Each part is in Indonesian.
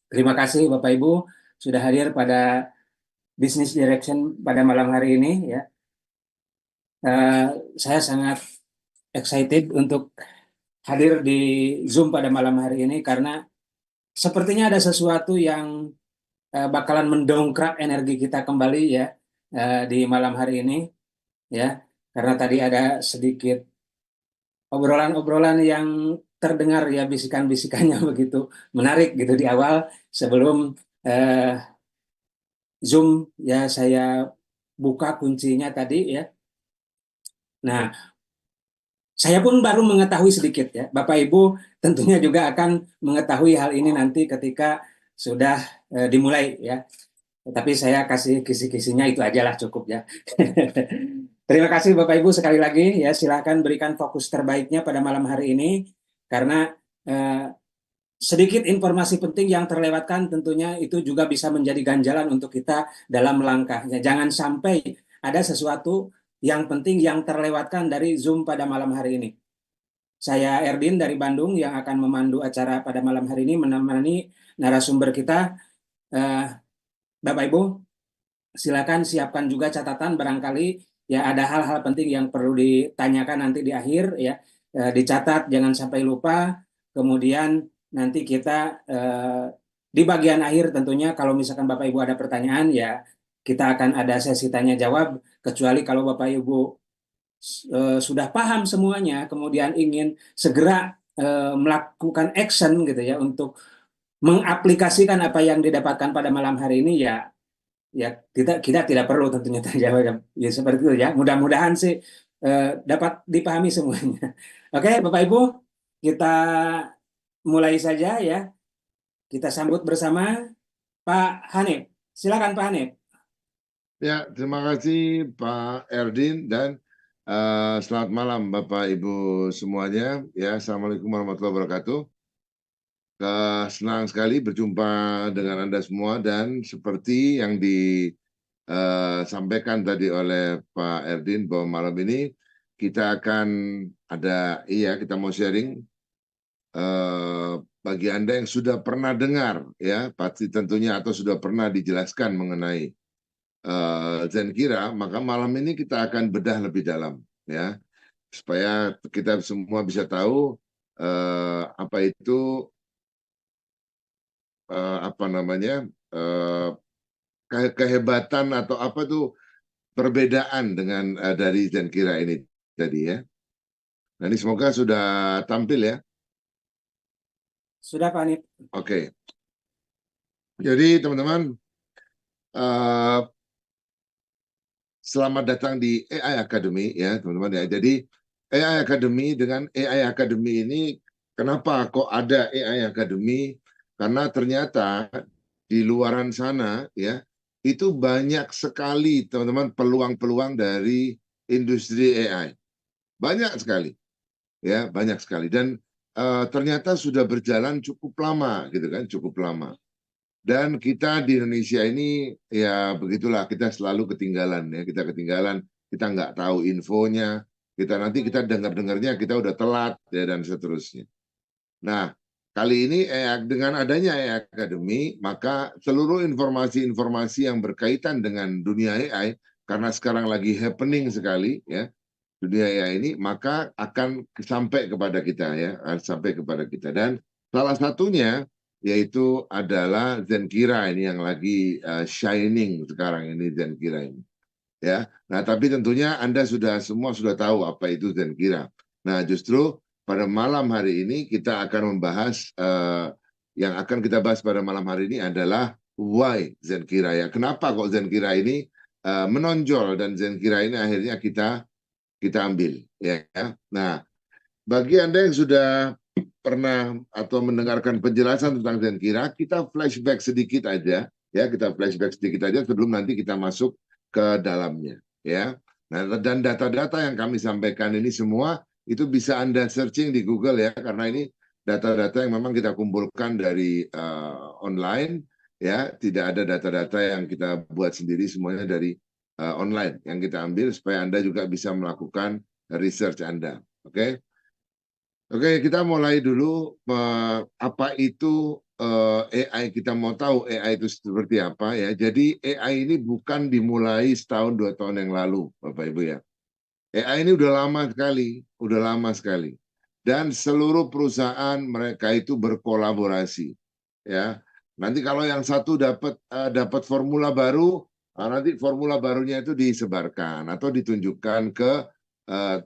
Terima kasih Bapak Ibu sudah hadir pada Business Direction pada malam hari ini ya. Eh, saya sangat excited untuk hadir di Zoom pada malam hari ini karena sepertinya ada sesuatu yang bakalan mendongkrak energi kita kembali ya di malam hari ini ya. Karena tadi ada sedikit obrolan-obrolan yang terdengar ya bisikan-bisikannya begitu menarik gitu di awal sebelum eh, Zoom ya saya buka kuncinya tadi ya. Nah, saya pun baru mengetahui sedikit ya. Bapak Ibu tentunya juga akan mengetahui hal ini nanti ketika sudah dimulai ya. Tapi saya kasih kisi-kisinya itu aja lah cukup ya. Terima kasih Bapak Ibu sekali lagi ya. Silakan berikan fokus terbaiknya pada malam hari ini karena eh, sedikit informasi penting yang terlewatkan tentunya itu juga bisa menjadi ganjalan untuk kita dalam melangkahnya. Jangan sampai ada sesuatu yang penting yang terlewatkan dari Zoom pada malam hari ini. Saya Erdin dari Bandung yang akan memandu acara pada malam hari ini menemani narasumber kita. Eh, Bapak Ibu, silakan siapkan juga catatan barangkali ya ada hal-hal penting yang perlu ditanyakan nanti di akhir ya. Dicatat jangan sampai lupa. Kemudian nanti kita di bagian akhir tentunya kalau misalkan Bapak Ibu ada pertanyaan ya kita akan ada sesi tanya jawab kecuali kalau Bapak Ibu sudah paham semuanya kemudian ingin segera melakukan action gitu ya untuk mengaplikasikan apa yang didapatkan pada malam hari ini ya ya kita tidak perlu tentunya terjawab ya seperti itu ya. Mudah-mudahan sih dapat dipahami semuanya. Oke, Bapak Ibu, kita mulai saja ya. Kita sambut bersama Pak Hanif. Silakan Pak Hanif. Ya, terima kasih Pak Erdin dan selamat malam Bapak Ibu semuanya. Ya, Assalamualaikum warahmatullahi wabarakatuh. Senang sekali berjumpa dengan Anda semua dan seperti yang disampaikan tadi oleh Pak Erdin bahwa malam ini kita akan kita mau sharing bagi Anda yang sudah pernah dengar ya, pasti tentunya atau sudah pernah dijelaskan mengenai Zenkira, maka malam ini kita akan bedah lebih dalam ya, supaya kita semua bisa tahu apa itu apa namanya eh, kehebatan atau apa tuh perbedaan dengan dari Zenkira ini tadi ya. Nah ini semoga sudah tampil ya. Sudah Pak Hanif. Oke, jadi teman-teman eh, selamat datang di AI Academy ya teman-teman ya. Jadi AI Academy dengan AI Academy ini kenapa kok ada AI Academy? Karena ternyata di luaran sana ya itu banyak sekali teman-teman peluang-peluang dari industri AI. Banyak sekali ya, banyak sekali dan ternyata sudah berjalan cukup lama gitu kan, cukup lama. Dan kita di Indonesia ini ya begitulah kita selalu ketinggalan ya kita ketinggalan kita nggak tahu infonya kita dengarnya kita udah telat ya dan seterusnya. Nah kali ini dengan adanya AI Academy maka seluruh informasi-informasi yang berkaitan dengan dunia AI karena sekarang lagi happening sekali ya dunia AI ini maka akan sampai kepada kita ya sampai kepada kita dan salah satunya yaitu adalah Zenkira ini yang lagi shining sekarang ini Zenkira ini ya. Nah, tapi tentunya Anda semua sudah tahu apa itu Zenkira. Nah, justru pada malam hari ini kita akan membahas yang akan kita bahas pada malam hari ini adalah why Zenkira ya. Kenapa kok Zenkira ini menonjol dan Zenkira ini akhirnya kita ambil ya. Nah, bagi Anda yang sudah pernah atau mendengarkan penjelasan tentang Zenkira, kita flashback sedikit aja ya, kita flashback sedikit aja sebelum nanti kita masuk ke dalamnya ya. Nah, dan data-data yang kami sampaikan ini semua itu bisa Anda searching di Google ya karena ini data-data yang memang kita kumpulkan dari online ya, tidak ada data-data yang kita buat sendiri semuanya dari online yang kita ambil supaya Anda juga bisa melakukan research Anda. Oke. Oke, kita mulai dulu apa itu AI. Kita mau tahu AI itu seperti apa ya. Jadi AI ini bukan dimulai setahun 2 tahun yang lalu, Bapak Ibu ya. AI ini udah lama sekali. Dan seluruh perusahaan mereka itu berkolaborasi, ya. Nanti kalau yang satu dapat formula baru, nanti formula barunya itu disebarkan atau ditunjukkan ke eh,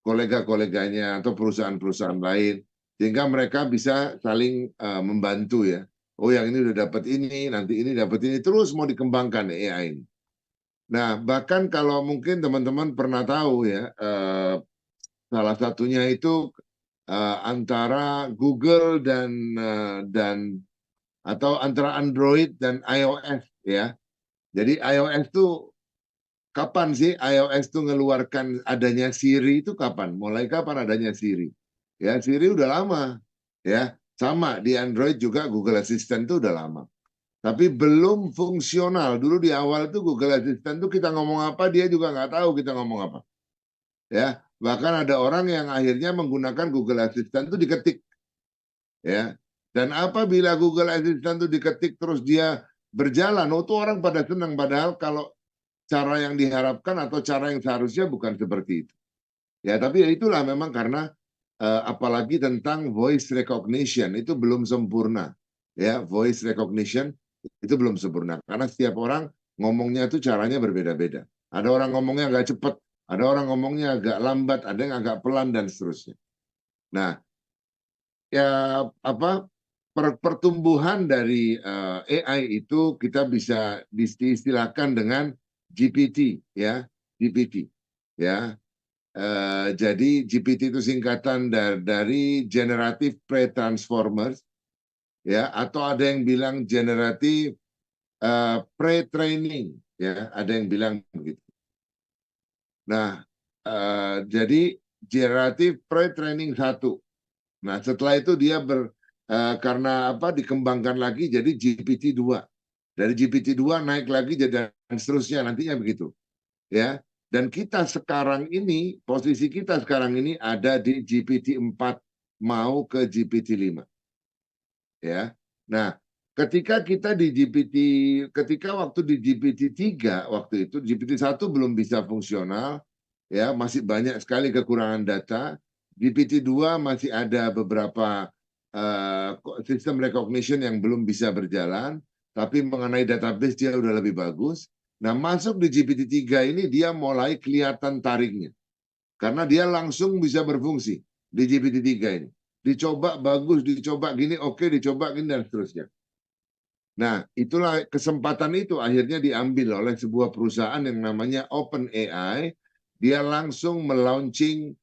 kolega-koleganya atau perusahaan-perusahaan lain sehingga mereka bisa saling membantu ya. Oh yang ini udah dapat ini, nanti ini dapat ini, terus mau dikembangkan AI ini. Nah bahkan kalau mungkin teman-teman pernah tahu ya, salah satunya itu antara Google dan atau antara Android dan iOS ya. Jadi iOS itu kapan sih iOS itu ngeluarkan adanya Siri itu kapan? Mulai kapan adanya Siri? Ya, Siri udah lama. Ya, sama di Android juga Google Assistant itu udah lama. Tapi belum fungsional. Dulu di awal itu Google Assistant itu kita ngomong apa dia juga nggak tahu kita ngomong apa. Ya, bahkan ada orang yang akhirnya menggunakan Google Assistant itu diketik. Ya, dan apabila Google Assistant itu diketik terus dia berjalan, oh itu orang pada senang. Padahal kalau cara yang diharapkan atau cara yang seharusnya bukan seperti itu. Ya, tapi ya itulah memang karena apalagi tentang voice recognition itu belum sempurna. Ya, voice recognition itu belum sempurna karena setiap orang ngomongnya itu caranya berbeda-beda. Ada orang ngomongnya agak cepat, ada orang ngomongnya agak lambat, ada yang agak pelan dan seterusnya. Nah, ya apa pertumbuhan dari AI itu kita bisa diistilahkan dengan GPT ya, GPT ya. Jadi GPT itu singkatan dari Generative Pre-Transformers ya, atau ada yang bilang generative pre-training ya, ada yang bilang begitu. Nah, jadi generative pre-training 1. Nah, setelah itu dia karena apa dikembangkan lagi jadi GPT-2. Dari GPT-2 naik lagi dan seterusnya nantinya begitu. Ya. Dan kita sekarang ini, posisi kita sekarang ini ada di GPT-4 mau ke GPT-5. Ya. Nah, ketika kita di GPT, ketika waktu di GPT-3 waktu itu GPT-1 belum bisa fungsional, ya masih banyak sekali kekurangan data. GPT-2 masih ada beberapa uh, sistem recognition yang belum bisa berjalan, tapi mengenai database dia udah lebih bagus. Nah, masuk di GPT-3 ini dia mulai kelihatan tariknya. Karena dia langsung bisa berfungsi di GPT-3 ini. Dicoba bagus, dicoba gini, oke, dicoba gini, dan seterusnya. Nah, itulah kesempatan itu akhirnya diambil oleh sebuah perusahaan yang namanya OpenAI. Dia langsung melaunching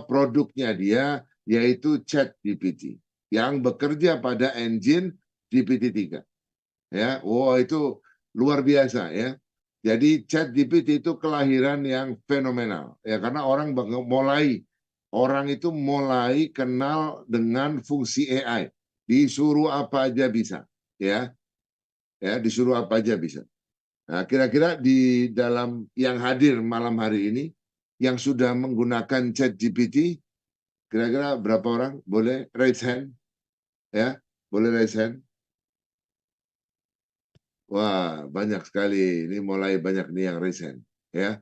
produknya dia, yaitu ChatGPT yang bekerja pada engine GPT-3. Ya, wow itu luar biasa ya. Jadi ChatGPT itu kelahiran yang fenomenal ya karena orang itu mulai kenal dengan fungsi AI. Disuruh apa aja bisa ya. Ya, disuruh apa aja bisa. Nah, kira-kira di dalam yang hadir malam hari ini yang sudah menggunakan ChatGPT kira-kira berapa orang? Boleh raise hand ya? Boleh raise hand? Wah, banyak sekali. Ini mulai banyak nih yang recent. Ya.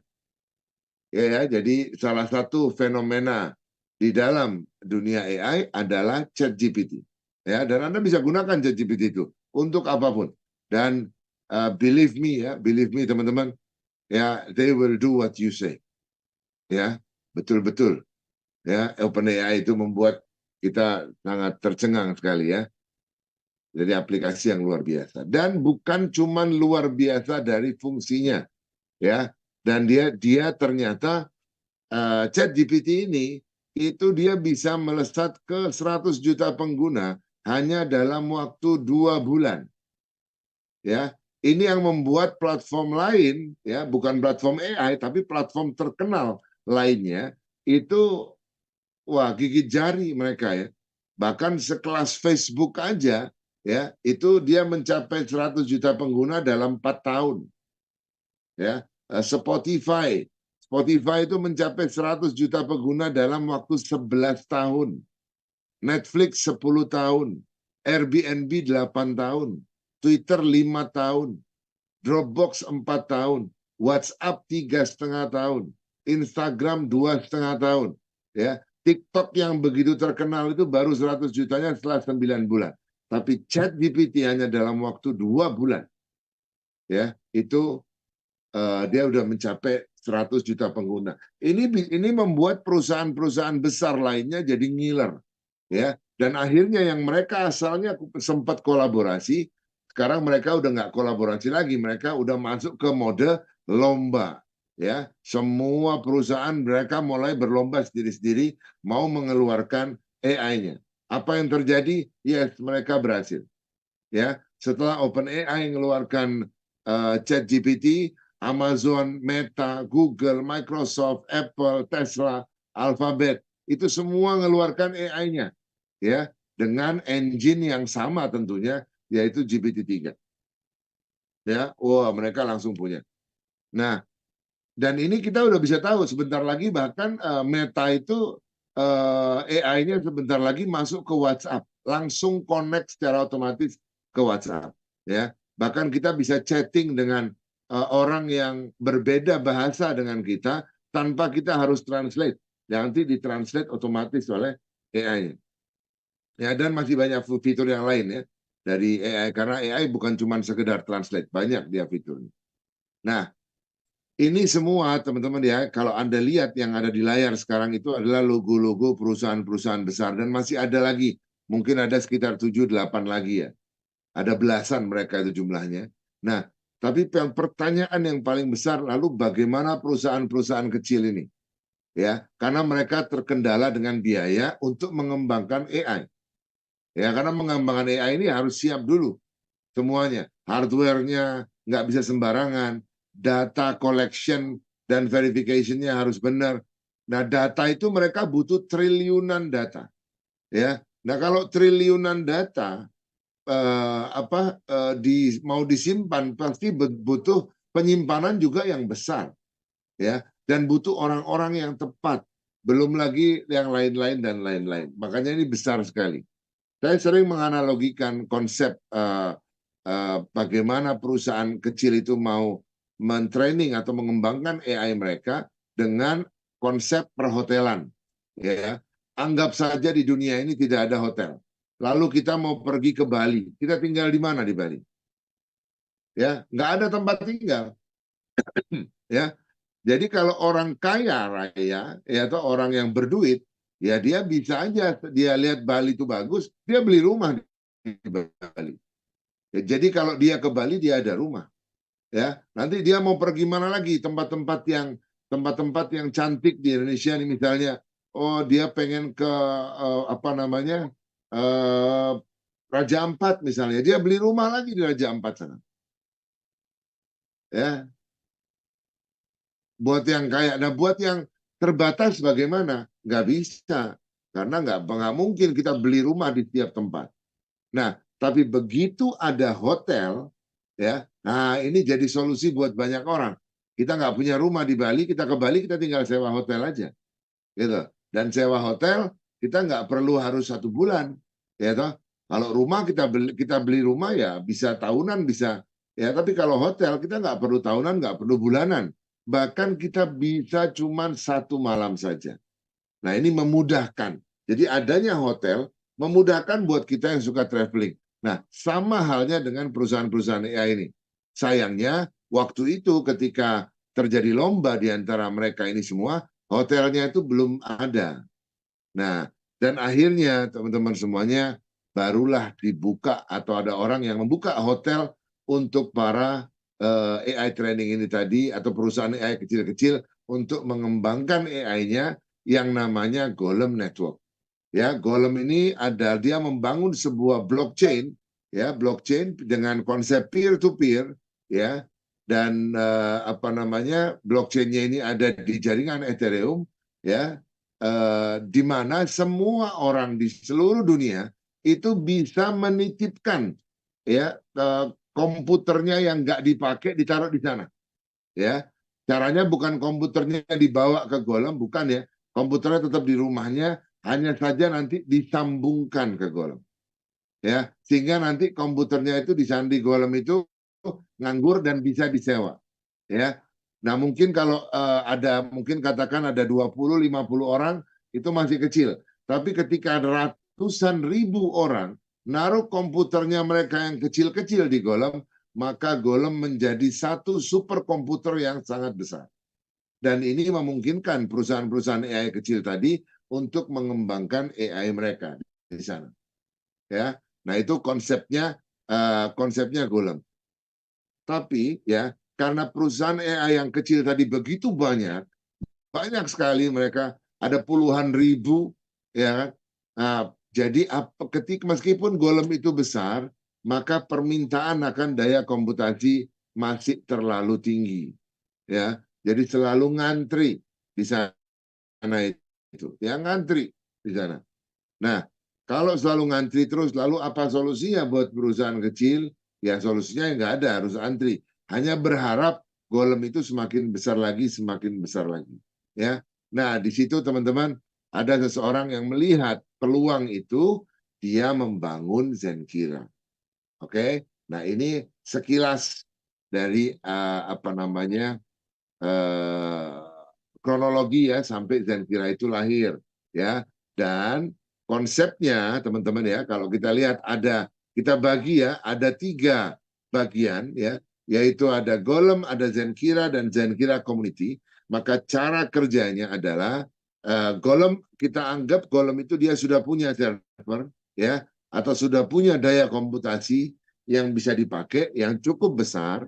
Ya, jadi salah satu fenomena di dalam dunia AI adalah ChatGPT. Ya, dan Anda bisa gunakan ChatGPT itu untuk apapun. Dan believe me teman-teman, ya, they will do what you say. Ya, betul-betul. Ya, OpenAI itu membuat kita sangat tercengang sekali ya. Jadi aplikasi yang luar biasa. Dan bukan cuma luar biasa dari fungsinya, ya. Dan dia ternyata ChatGPT ini itu dia bisa melesat ke 100 juta pengguna hanya dalam waktu 2 bulan. Ya, ini yang membuat platform lain, ya, bukan platform AI tapi platform terkenal lainnya itu wah gigit jari mereka ya. Bahkan sekelas Facebook aja ya, itu dia mencapai 100 juta pengguna dalam 4 tahun. Ya, Spotify Spotify itu mencapai 100 juta pengguna dalam waktu 11 tahun. Netflix 10 tahun. Airbnb 8 tahun. Twitter 5 tahun. Dropbox 4 tahun. WhatsApp 3,5 tahun. Instagram 2,5 tahun. Ya, TikTok yang begitu terkenal itu baru 100 jutanya setelah 9 bulan. Tapi ChatGPT hanya dalam waktu 2 bulan. Ya, itu dia udah mencapai 100 juta pengguna. Ini membuat perusahaan-perusahaan besar lainnya jadi ngiler, ya. Dan akhirnya yang mereka asalnya sempat kolaborasi, sekarang mereka udah nggak kolaborasi lagi, mereka udah masuk ke mode lomba, ya. Semua perusahaan mereka mulai berlomba sendiri-sendiri mau mengeluarkan AI-nya. Apa yang terjadi? Yes, mereka berhasil, ya. Setelah OpenAI mengeluarkan ChatGPT, Amazon, Meta, Google, Microsoft, Apple, Tesla, Alphabet, itu semua mengeluarkan AI-nya, ya, dengan engine yang sama tentunya, yaitu GPT-3. Ya, wah, mereka langsung punya. Nah, dan ini kita udah bisa tahu sebentar lagi bahkan Meta itu AI-nya sebentar lagi masuk ke WhatsApp, langsung connect secara otomatis ke WhatsApp, ya. Bahkan kita bisa chatting dengan orang yang berbeda bahasa dengan kita tanpa kita harus translate. Nanti ditranslate otomatis oleh AI-nya. Ya, dan masih banyak fitur yang lain ya dari AI, karena AI bukan cuma sekedar translate, banyak dia fiturnya. Nah, ini semua teman-teman ya, kalau Anda lihat yang ada di layar sekarang itu adalah logo-logo perusahaan-perusahaan besar dan masih ada lagi. Mungkin ada sekitar 7-8 lagi ya. Ada belasan mereka itu jumlahnya. Nah, tapi yang pertanyaan yang paling besar lalu bagaimana perusahaan-perusahaan kecil ini? Ya, karena mereka terkendala dengan biaya untuk mengembangkan AI. Ya, karena mengembangkan AI ini harus siap dulu semuanya. Hardware-nya nggak bisa sembarangan, data collection dan verification-nya harus benar. Nah, data itu mereka butuh triliunan data. Ya. Nah, kalau triliunan data mau disimpan pasti butuh penyimpanan juga yang besar, ya, dan butuh orang-orang yang tepat. Belum lagi yang lain-lain dan lain-lain. Makanya ini besar sekali. Saya sering menganalogikan konsep bagaimana perusahaan kecil itu mau mentraining atau mengembangkan AI mereka dengan konsep perhotelan. Ya, anggap saja di dunia ini tidak ada hotel. Lalu kita mau pergi ke Bali, kita tinggal di mana di Bali? Ya, nggak ada tempat tinggal. Ya, jadi kalau orang kaya raya, ya atau orang yang berduit, ya dia bisa aja dia lihat Bali itu bagus, dia beli rumah di Bali. Ya, jadi kalau dia ke Bali dia ada rumah, ya. Nanti dia mau pergi mana lagi tempat-tempat yang cantik di Indonesia nih misalnya, oh dia pengen ke apa namanya eh, Raja Ampat misalnya, dia beli rumah lagi di Raja Ampat sana, ya. Buat yang kaya, nah buat yang terbatas bagaimana? Nggak bisa, karena nggak mungkin kita beli rumah di tiap tempat. Nah, tapi begitu ada hotel, ya, nah ini jadi solusi buat banyak orang. Kita nggak punya rumah di Bali, kita ke Bali kita tinggal sewa hotel aja, gitu. Dan sewa hotel kita nggak perlu harus 1 bulan, ya toh. Kalau rumah kita beli rumah ya bisa tahunan bisa, ya. Tapi kalau hotel kita nggak perlu tahunan, nggak perlu bulanan, bahkan kita bisa cuma 1 malam saja. Nah ini memudahkan. Jadi adanya hotel memudahkan buat kita yang suka traveling. Nah, sama halnya dengan perusahaan-perusahaan AI ini. Sayangnya, waktu itu ketika terjadi lomba di antara mereka ini semua, hotelnya itu belum ada. Nah, dan akhirnya teman-teman semuanya barulah dibuka atau ada orang yang membuka hotel untuk para AI training ini tadi atau perusahaan AI kecil-kecil untuk mengembangkan AI-nya yang namanya Golem Network. Ya, Golem ini dia membangun sebuah blockchain, ya, blockchain dengan konsep peer to peer, ya, dan apa namanya blockchainnya ini ada di jaringan Ethereum, ya, di mana semua orang di seluruh dunia itu bisa menitipkan, ya, komputernya yang nggak dipakai ditaruh di sana, ya. Caranya bukan komputernya dibawa ke Golem, bukan ya. Komputernya tetap di rumahnya, hanya saja nanti disambungkan ke Golem. Ya, sehingga nanti komputernya itu di Sandi Golem itu nganggur dan bisa disewa. Ya. Nah, mungkin kalau ada mungkin katakan ada 20 50 orang itu masih kecil. Tapi ketika ada ratusan ribu orang naruh komputernya mereka yang kecil-kecil di Golem, maka Golem menjadi satu superkomputer yang sangat besar. Dan ini memungkinkan perusahaan-perusahaan AI kecil tadi untuk mengembangkan AI mereka di sana. Ya, nah itu konsepnya Golem. Tapi ya karena perusahaan AI yang kecil tadi begitu banyak sekali mereka ada puluhan ribu, ya kan. Nah, jadi ketika meskipun Golem itu besar, maka permintaan akan daya komputasi masih terlalu tinggi, ya. Jadi selalu ngantri di sana itu, ya ngantri di sana. Nah, kalau selalu ngantri terus, lalu apa solusinya buat perusahaan kecil? Ya solusinya nggak ada, harus antri. Hanya berharap Golem itu semakin besar lagi, semakin besar lagi. Ya, nah di situ teman-teman ada seseorang yang melihat peluang itu, dia membangun Zenkira. Oke, nah ini sekilas dari apa namanya eh, kronologi ya sampai Zenkira itu lahir, ya. Dan konsepnya teman-teman ya, kalau kita lihat kita bagi ya, ada 3 bagian ya, yaitu ada Golem, ada Zenkira, dan Zenkira Community. Maka cara kerjanya adalah Golem, kita anggap Golem itu dia sudah punya server ya, atau sudah punya daya komputasi yang bisa dipakai yang cukup besar,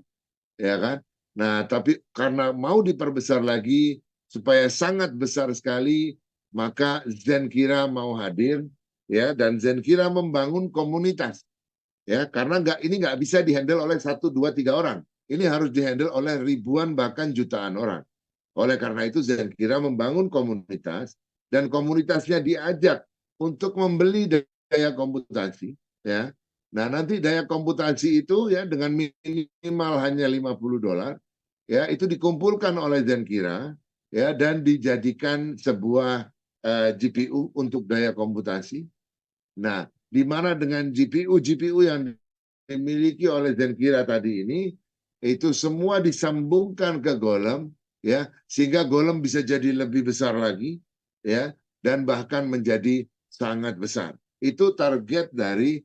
ya kan. Nah, tapi karena mau diperbesar lagi supaya sangat besar sekali, maka Zenkira mau hadir, ya, dan Zenkira membangun komunitas, ya, karena ini nggak bisa dihandle oleh 1, 2, 3 orang. Ini harus dihandle oleh ribuan bahkan jutaan orang. Oleh karena itu Zenkira membangun komunitas dan komunitasnya diajak untuk membeli daya komputasi, ya. Nah, nanti daya komputasi itu ya dengan minimal hanya $50 ya itu dikumpulkan oleh Zenkira ya dan dijadikan sebuah GPU untuk daya komputasi. Nah, di mana dengan GPU yang dimiliki oleh Zenkira tadi ini itu semua disambungkan ke Golem ya sehingga Golem bisa jadi lebih besar lagi ya dan bahkan menjadi sangat besar. Itu target dari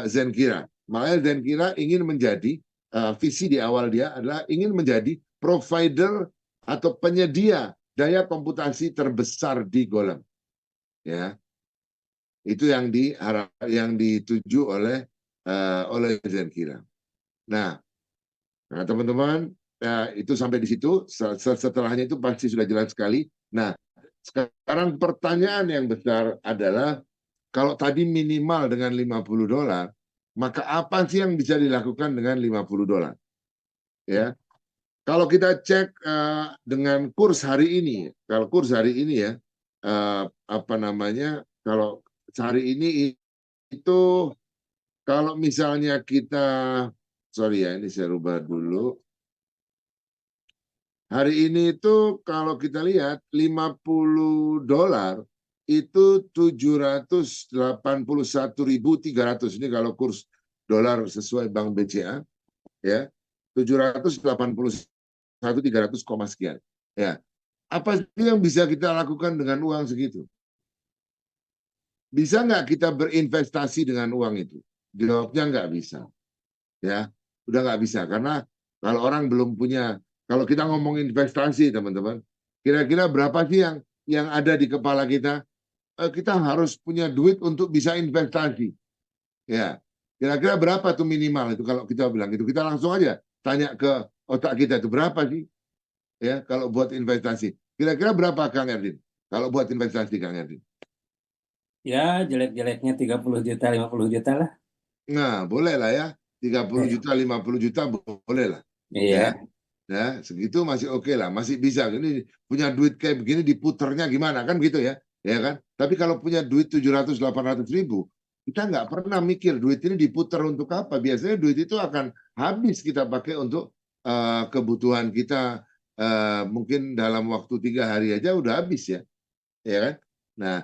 Zenkira. Makanya Zenkira ingin menjadi visi di awal dia adalah ingin menjadi provider atau penyedia daya komputasi terbesar di Golem. Ya, itu yang dituju oleh Zenkira. Nah, teman-teman, itu sampai di situ. Setelahnya itu pasti sudah jelas sekali. Nah, sekarang pertanyaan yang besar adalah kalau tadi minimal dengan $50, maka apa sih yang bisa dilakukan dengan $50? Ya, kalau kita cek dengan kurs hari ini, kalau kurs hari ini ya, apa namanya, kalau hari ini itu kalau misalnya kita, sorry ya, ini saya rubah dulu. Hari ini itu kalau kita lihat $50 itu 781.300. Ini kalau kurs dolar sesuai Bank BCA ya. 781.300 koma sekian. Ya. Apa sih yang bisa kita lakukan dengan uang segitu? Bisa nggak kita berinvestasi dengan uang itu? Jawabnya nggak bisa. Ya, udah nggak bisa karena kalau orang belum punya, kalau kita ngomong investasi teman-teman, kira-kira berapa sih yang ada di kepala kita? Kita harus punya duit untuk bisa investasi. Ya, kira-kira berapa tuh minimal itu kalau kita bilang itu kita langsung aja tanya ke otak kita itu berapa sih? Ya, kalau buat investasi. Kira-kira berapa Kang Erdin? Kalau buat investasi Kang Erdin? Ya, jelek-jeleknya 30 juta, 50 juta lah. Nah, boleh lah ya. 30 Eh, juta, 50 juta boleh lah. Ya, Iya. ya segitu masih oke lah, masih bisa. Ini punya duit kayak begini diputernya gimana kan gitu ya kan. Tapi kalau punya duit 700-800 ribu, kita nggak pernah mikir duit ini diputer untuk apa. Biasanya duit itu akan habis kita pakai untuk kebutuhan kita mungkin dalam waktu 3 hari aja udah habis ya, ya kan? Nah,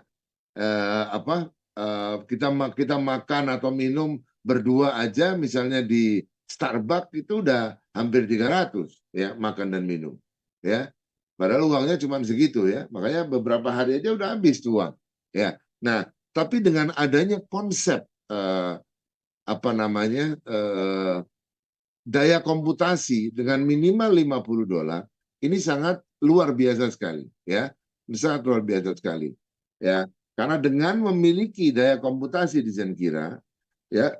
kita makan atau minum berdua aja, misalnya di Starbucks itu udah hampir 300 ya makan dan minum, ya. Padahal uangnya cuma segitu ya, makanya beberapa hari aja udah habis tuh uang, ya. Nah, tapi dengan adanya konsep daya komputasi dengan minimal $50 ini sangat luar biasa sekali ya, ini sangat luar biasa sekali ya, karena dengan memiliki daya komputasi di Zenkira ya,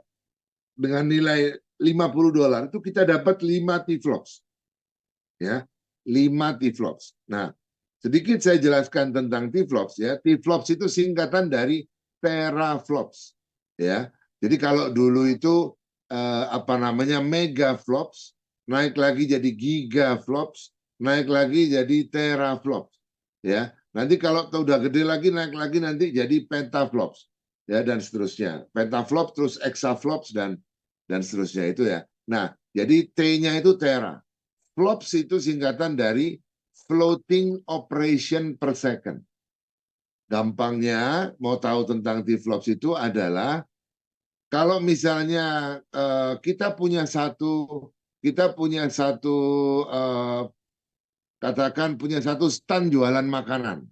dengan nilai $50 itu kita dapat 5 T-flops ya, 5 T-flops. Nah, sedikit saya jelaskan tentang T-flops ya. T-flops itu singkatan dari teraflops ya. Jadi kalau dulu itu megaflops, naik lagi jadi gigaflops, naik lagi jadi teraflops ya. Nanti kalau udah gede lagi naik lagi nanti jadi petaflops ya, dan seterusnya. Petaflops terus exaflops dan seterusnya itu ya. Nah, jadi T-nya itu tera. Flops itu singkatan dari floating operation per second. Gampangnya mau tahu tentang T-flops itu adalah kalau misalnya kita punya satu katakan punya satu stand jualan makanan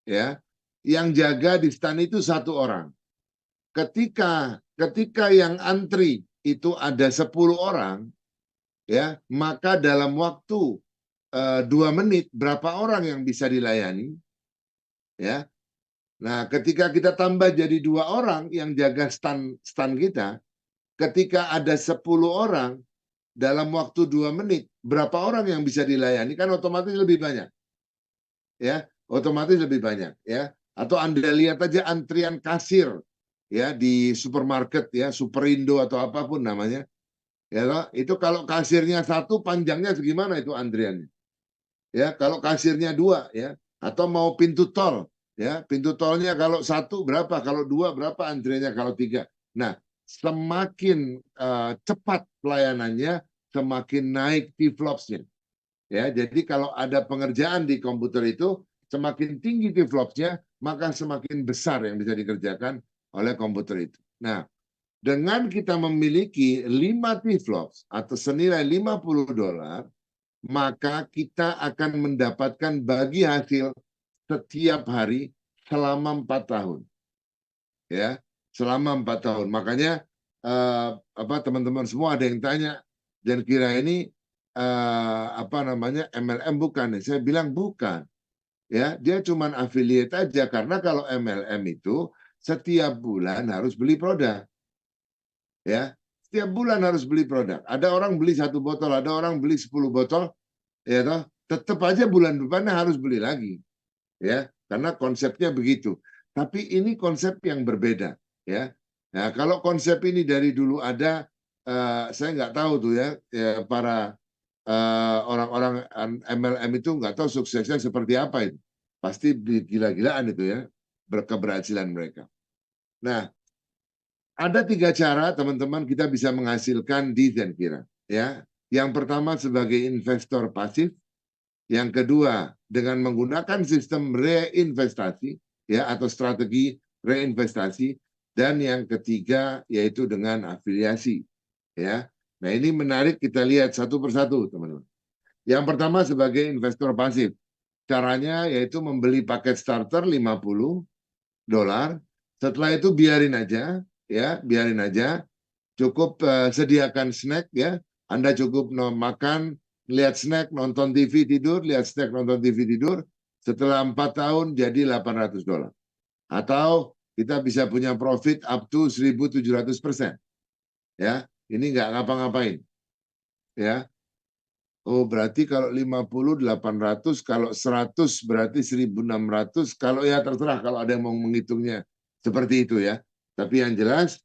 ya, yang jaga di stand itu 1 orang. Ketika yang antri itu ada 10 orang ya, maka dalam waktu 2 menit berapa orang yang bisa dilayani ya. Nah, ketika kita tambah jadi 2 orang yang jaga stand kita, ketika ada 10 orang dalam waktu 2 menit berapa orang yang bisa dilayani, kan otomatis lebih banyak ya, otomatis lebih banyak ya. Atau Anda lihat aja antrian kasir ya di supermarket ya, Superindo atau apapun namanya ya toh, itu kalau kasirnya 1 panjangnya segimana itu antriannya ya, kalau kasirnya 2 ya, atau mau pintu tol ya, pintu tolnya kalau 1 berapa, kalau 2 berapa antriannya, kalau 3. Nah, semakin cepat pelayanannya semakin naik T-flops-nya ya. Jadi kalau ada pengerjaan di komputer itu semakin tinggi T-flops-nya maka semakin besar yang bisa dikerjakan oleh komputer itu. Nah, dengan kita memiliki 5 T-flops atau senilai $50, maka kita akan mendapatkan bagi hasil setiap hari selama 4 tahun. Ya, selama 4 tahun. Makanya teman-teman semua ada yang tanya, dan kira ini MLM bukan? Saya bilang bukan. Ya, dia cuma affiliate aja, karena kalau MLM itu setiap bulan harus beli produk. Ya, setiap bulan harus beli produk. Ada orang beli 1 botol, ada orang beli 10 botol, ya toh, tetap aja bulan depannya harus beli lagi. Ya, karena konsepnya begitu. Tapi ini konsep yang berbeda, ya. Nah, kalau konsep ini dari dulu ada, saya nggak tahu tuh ya, para orang-orang MLM itu nggak tahu suksesnya seperti apa itu. Pasti gila-gilaan itu ya, keberhasilan mereka. Nah, ada 3 cara teman-teman kita bisa menghasilkan di Zenkira. Ya, yang pertama sebagai investor pasif, yang kedua dengan menggunakan sistem reinvestasi ya, atau strategi reinvestasi, dan yang ketiga yaitu dengan afiliasi ya. Nah, ini menarik, kita lihat satu persatu teman-teman. Yang pertama sebagai investor pasif. Caranya yaitu membeli paket starter $50. Setelah itu biarin aja ya, biarin aja. Cukup sediakan snack ya. Anda cukup makan, lihat snack, nonton TV, tidur, lihat snack, nonton TV, tidur. Setelah 4 tahun jadi $800. Atau kita bisa punya profit up to 1.700%. Ya, ini nggak ngapa-ngapain. Ya. Oh, berarti kalau 50 800, kalau 100 berarti 1.600, kalau ya terserah kalau ada yang mau menghitungnya seperti itu ya. Tapi yang jelas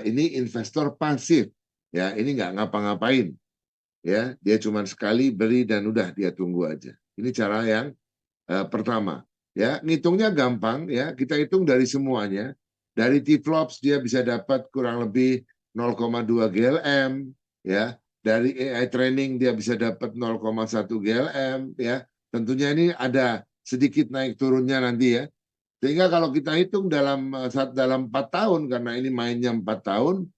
ini investor pasif ya, ini nggak ngapa-ngapain ya, dia cuma sekali beli dan udah dia tunggu aja. Ini cara yang pertama ya. Ngitungnya gampang ya, kita hitung dari semuanya. Dari T-flops dia bisa dapat kurang lebih 0,2 GLM ya. Dari AI training dia bisa dapat 0,1 GLM, ya. Tentunya ini ada sedikit naik turunnya nanti ya. Sehingga kalau kita hitung dalam 4 tahun, karena ini mainnya 4 tahun,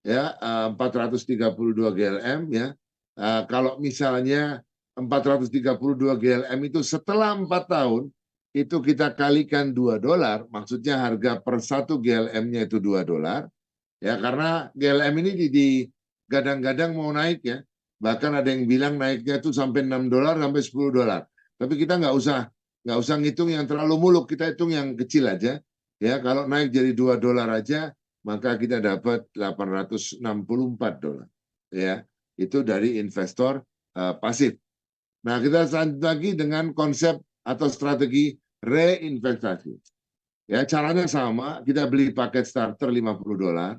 ya 432 GLM ya. Kalau misalnya 432 GLM itu setelah 4 tahun itu kita kalikan $2, maksudnya harga per 1 GLM-nya itu $2 ya, karena GLM ini gadang-gadang mau naik ya. Bahkan ada yang bilang naiknya itu sampai $6 sampai $10. Tapi kita nggak usah ngitung yang terlalu muluk, kita hitung yang kecil aja. Ya, kalau naik jadi $2 aja, maka kita dapat $864. Ya, itu dari investor pasif. Nah, kita lanjut lagi dengan konsep atau strategi reinvestasi. Ya, caranya sama, kita beli paket starter $50.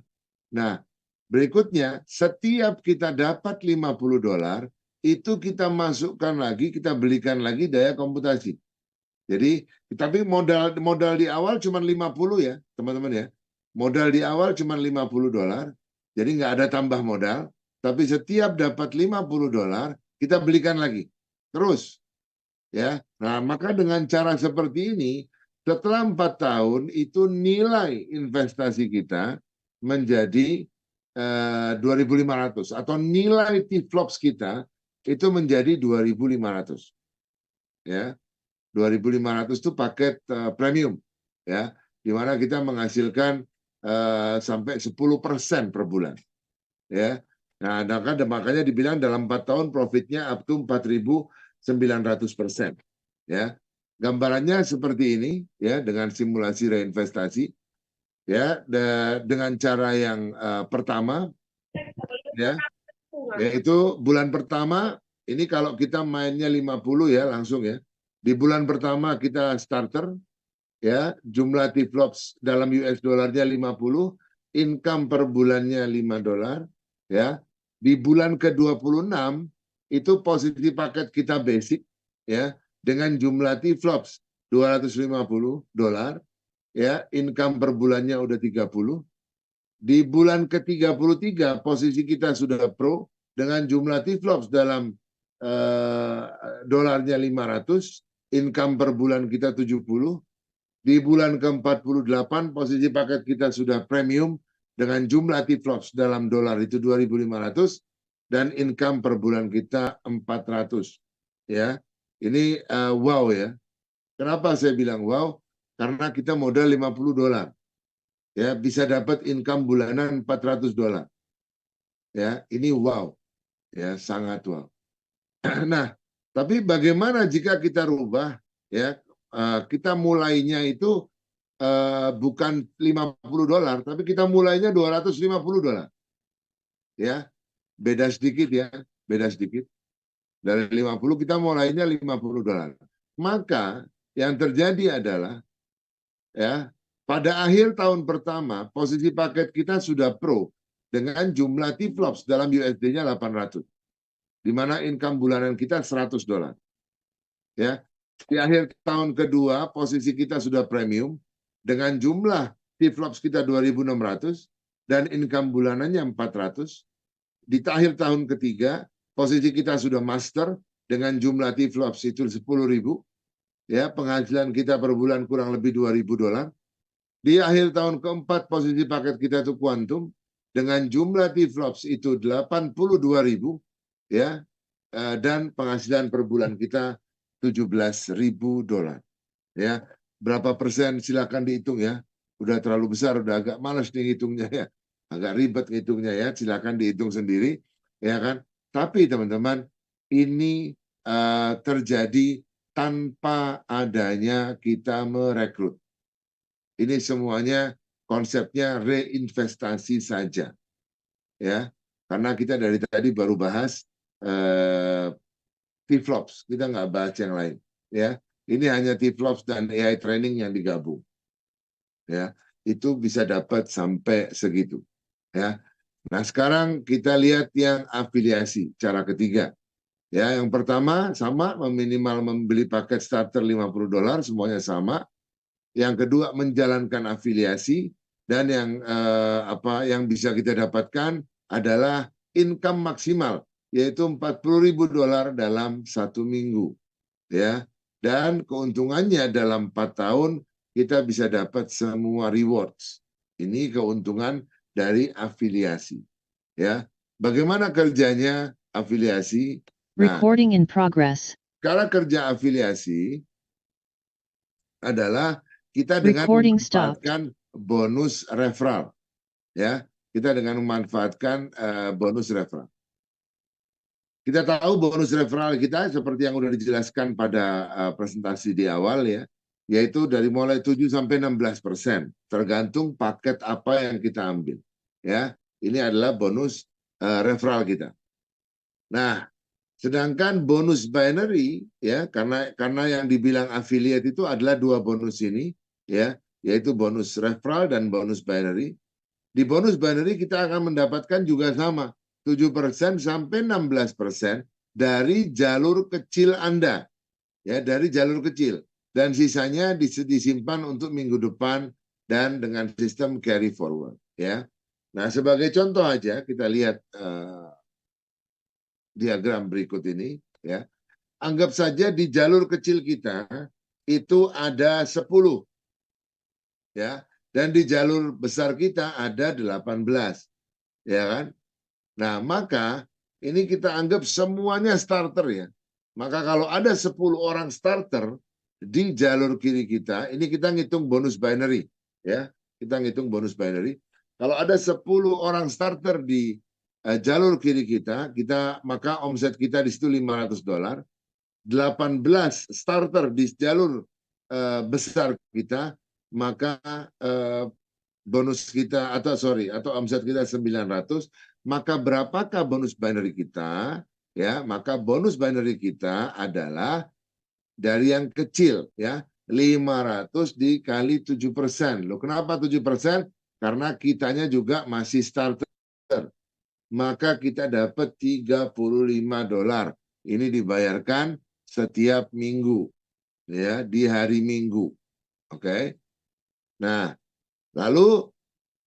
Nah, berikutnya, setiap kita dapat $50, itu kita masukkan lagi, kita belikan lagi daya komputasi. Jadi, tapi modal di awal cuma 50 ya, teman-teman ya. Modal di awal cuma $50, jadi nggak ada tambah modal, tapi setiap dapat $50, kita belikan lagi. Terus, ya. Nah, maka dengan cara seperti ini, setelah 4 tahun, itu nilai investasi kita menjadi 2.500 atau nilai T-flops kita itu menjadi 2.500 ya. 2.500 itu paket premium ya, di mana kita menghasilkan sampai 10% per bulan ya. Nah, makanya dibilang dalam 4 tahun profitnya up to 4.900% ya. Gambarannya seperti ini ya, dengan simulasi reinvestasi ya, dengan cara yang pertama ya, yaitu bulan pertama ini kalau kita mainnya 50 ya langsung ya. Di bulan pertama kita starter ya, jumlah T-flops dalam US dollarnya 50, income per bulannya $5 ya. Di bulan ke-26 itu posisi paket kita basic ya, dengan jumlah T-flops $250 ya, income per bulannya udah 30. Di bulan ke-33 posisi kita sudah pro dengan jumlah T-flops dalam dolarnya 500, income per bulan kita 70. Di bulan ke-48 posisi paket kita sudah premium dengan jumlah T-flops dalam dolar itu 2.500 dan income per bulan kita 400 ya. Ini wow ya. Kenapa saya bilang wow? Karena kita modal $50 ya, bisa dapat income bulanan $400 ya. Ini wow ya, sangat wow. Nah, tapi bagaimana jika kita rubah ya, kita mulainya itu bukan $50, tapi kita mulainya $250 ya, beda sedikit ya, beda sedikit. Dari 50 kita mulainya $50. Maka yang terjadi adalah ya, pada akhir tahun pertama posisi paket kita sudah pro dengan jumlah T-flops dalam USD-nya 800, di mana income bulanan kita $100 ya. Di akhir tahun kedua posisi kita sudah premium dengan jumlah T-flops kita 2.600 dan income bulanannya 400. Di akhir tahun ketiga posisi kita sudah master dengan jumlah T-flops itu 10.000 ya, penghasilan kita per bulan kurang lebih $2.000. Di akhir tahun keempat posisi paket kita itu kuantum dengan jumlah T-flops itu 82.000 ya, dan penghasilan per bulan kita $17.000 ya. Berapa persen silakan dihitung ya. Udah terlalu besar, udah agak malas nih hitungnya ya. Agak ribet ngitungnya ya, silakan dihitung sendiri ya kan. Tapi teman-teman, ini terjadi tanpa adanya kita merekrut. Ini semuanya konsepnya reinvestasi saja ya. Karena kita dari tadi baru bahas T-flops, kita nggak bahas yang lain ya. Ini hanya T-flops dan AI training yang digabung ya, itu bisa dapat sampai segitu ya. Nah, sekarang kita lihat yang afiliasi cara ketiga ya. Yang pertama sama, minimal membeli paket starter $50, semuanya sama. Yang kedua menjalankan afiliasi, dan yang yang bisa kita dapatkan adalah income maksimal, yaitu $40.000 dalam 1 minggu. Ya, dan keuntungannya dalam 4 tahun kita bisa dapat semua rewards. Ini keuntungan dari afiliasi. Ya, bagaimana kerjanya afiliasi? Nah, Recording in progress. cara kerja afiliasi adalah kita dengan Recording stopped. memanfaatkan bonus referral. Ya, kita dengan memanfaatkan bonus referral. Kita tahu bonus referral kita seperti yang sudah dijelaskan pada presentasi di awal ya, yaitu dari mulai 7 sampai 16%, tergantung paket apa yang kita ambil. Ya, ini adalah bonus referral kita. Nah, sedangkan bonus binary ya, karena yang dibilang affiliate itu adalah 2 bonus ini ya, yaitu bonus referral dan bonus binary. Di bonus binary kita akan mendapatkan juga sama 7% sampai 16% dari jalur kecil Anda. Ya, dari jalur kecil, dan sisanya disimpan untuk minggu depan dan dengan sistem carry forward ya. Nah, sebagai contoh aja kita lihat diagram berikut ini ya. Anggap saja di jalur kecil kita itu ada 10 ya, dan di jalur besar kita ada 18 ya kan. Nah, maka ini kita anggap semuanya starter ya. Maka kalau ada 10 orang starter di jalur kiri kita, ini kita ngitung bonus binary ya. Kita ngitung bonus binary. Kalau ada 10 orang starter di jalur kiri kita, maka omset kita di situ $500. 18 starter di jalur besar kita, maka bonus kita atau omset kita 900, maka berapakah bonus binary kita? Ya, maka bonus binary kita adalah dari yang kecil ya, 500 dikali 7%. Loh, kenapa 7%? Karena kitanya juga masih starter. Maka kita dapat $35. Ini dibayarkan setiap minggu ya, di hari Minggu. Oke. Nah, lalu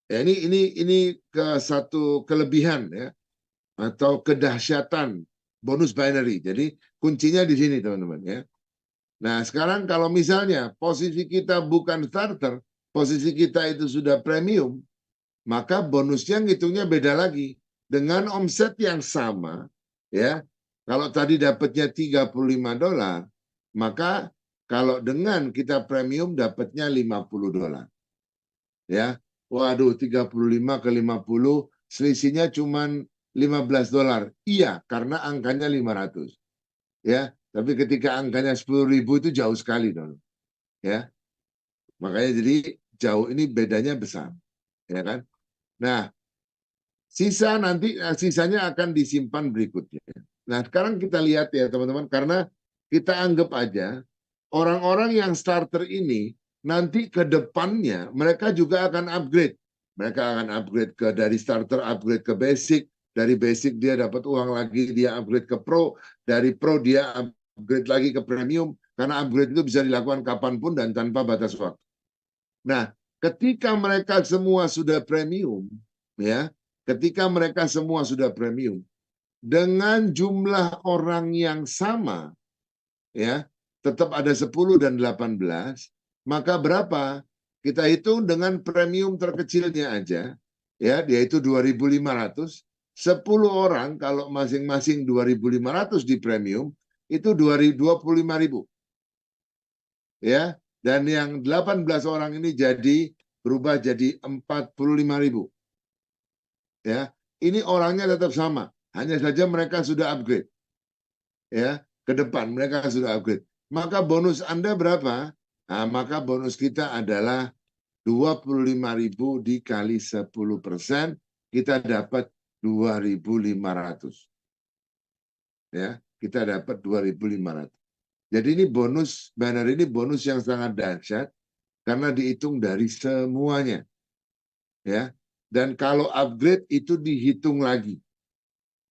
ya ini ke satu kelebihan ya, atau kedahsyatan bonus binary. Jadi kuncinya di sini teman-teman ya. Nah, sekarang kalau misalnya posisi kita bukan starter, posisi kita itu sudah premium, maka bonusnya ngitungnya beda lagi. Dengan omset yang sama ya. Kalau tadi dapatnya $35, maka kalau dengan kita premium dapatnya $50. Ya. Waduh, 35 ke 50 selisihnya cuma $15. Iya, karena angkanya 500. Ya, tapi ketika angkanya 10.000 itu jauh sekali dong. Ya. Makanya jadi jauh, ini bedanya besar. Ya kan? Nah, sisanya akan disimpan berikutnya. Nah, sekarang kita lihat ya teman-teman, karena kita anggap aja orang-orang yang starter ini nanti ke depannya mereka juga akan upgrade. Mereka akan upgrade dari starter upgrade ke basic, dari basic dia dapat uang lagi, dia upgrade ke pro, dari pro dia upgrade lagi ke premium, karena upgrade itu bisa dilakukan kapanpun dan tanpa batas waktu. Nah, ketika mereka semua sudah premium, ya, ketika mereka semua sudah premium, dengan jumlah orang yang sama, ya, tetap ada 10 dan 18, maka berapa? Kita hitung dengan premium terkecilnya aja, ya, yaitu 2.500. 10 orang kalau masing-masing 2.500 di premium, itu 25.000. Ya, dan yang 18 orang ini berubah jadi 45.000. Ya, ini orangnya tetap sama, hanya saja mereka sudah upgrade. Ya, ke depan mereka sudah upgrade. Maka bonus Anda berapa? Nah, maka bonus kita adalah 25.000 dikali 10%, kita dapat 2.500. Ya, kita dapat 2.500. Jadi ini bonus banner, ini bonus yang sangat dahsyat karena dihitung dari semuanya. Ya. Dan kalau upgrade itu dihitung lagi.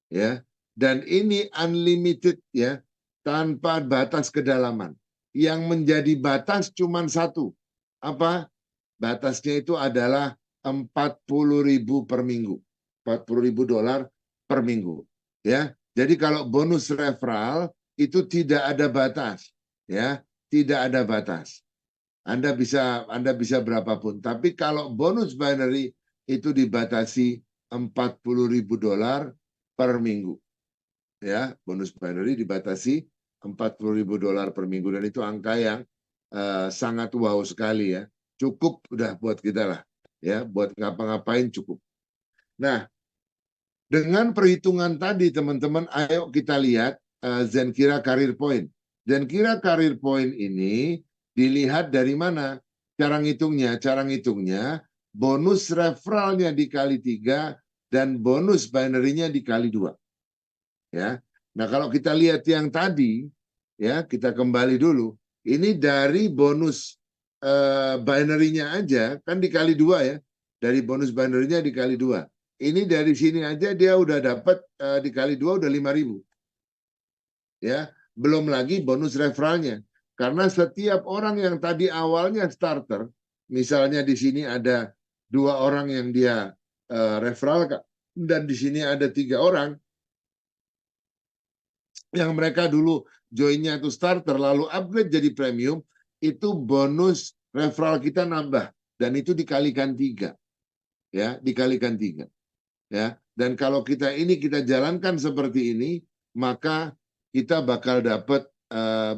Ya. Dan ini unlimited ya, tanpa batas kedalaman. Yang menjadi batas cuma satu. Apa? Batasnya itu adalah 40.000 per minggu. $40.000 per minggu. Ya, jadi kalau bonus referral itu tidak ada batas, ya, tidak ada batas. Anda bisa berapapun. Tapi kalau bonus binary itu dibatasi $40.000 per minggu. Ya, bonus binary dibatasi $40.000 per minggu dan itu angka yang sangat wow sekali ya. Cukup udah buat kita lah. Ya, buat ngapa-ngapain cukup. Nah, dengan perhitungan tadi teman-teman, ayo kita lihat Zenkira Career Point. Zenkira Career Point ini dilihat dari mana? Cara ngitungnya bonus referralnya dikali 3 dan bonus binary-nya dikali 2. Ya. Nah, kalau kita lihat yang tadi, ya, kita kembali dulu. Ini dari bonus binary-nya aja kan dikali 2 ya. Dari bonus binary-nya dikali 2. Ini dari sini aja dia udah dapat dikali 2 udah 5.000. Ya, belum lagi bonus referralnya. Karena setiap orang yang tadi awalnya starter, misalnya di sini ada 2 orang yang dia referral dan di sini ada 3 orang yang mereka dulu joinnya itu starter lalu upgrade jadi premium, itu bonus referral kita nambah dan itu dikalikan 3. Ya, dikalikan 3. Ya, dan kalau kita jalankan seperti ini, maka kita bakal dapat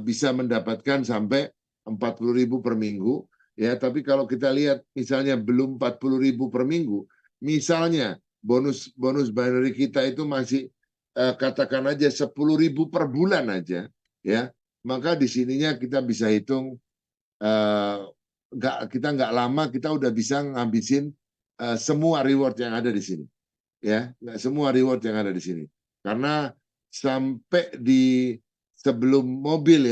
bisa mendapatkan sampai 40.000 per minggu. Ya, tapi kalau kita lihat misalnya belum 40.000 per minggu, misalnya bonus binary kita itu masih katakan aja 10.000 per bulan aja, ya, maka di sininya kita bisa hitung kita nggak lama kita udah bisa ngabisin semua reward yang ada di sini. Ya, nggak semua reward yang ada di sini. Karena sampai di sebelum mobil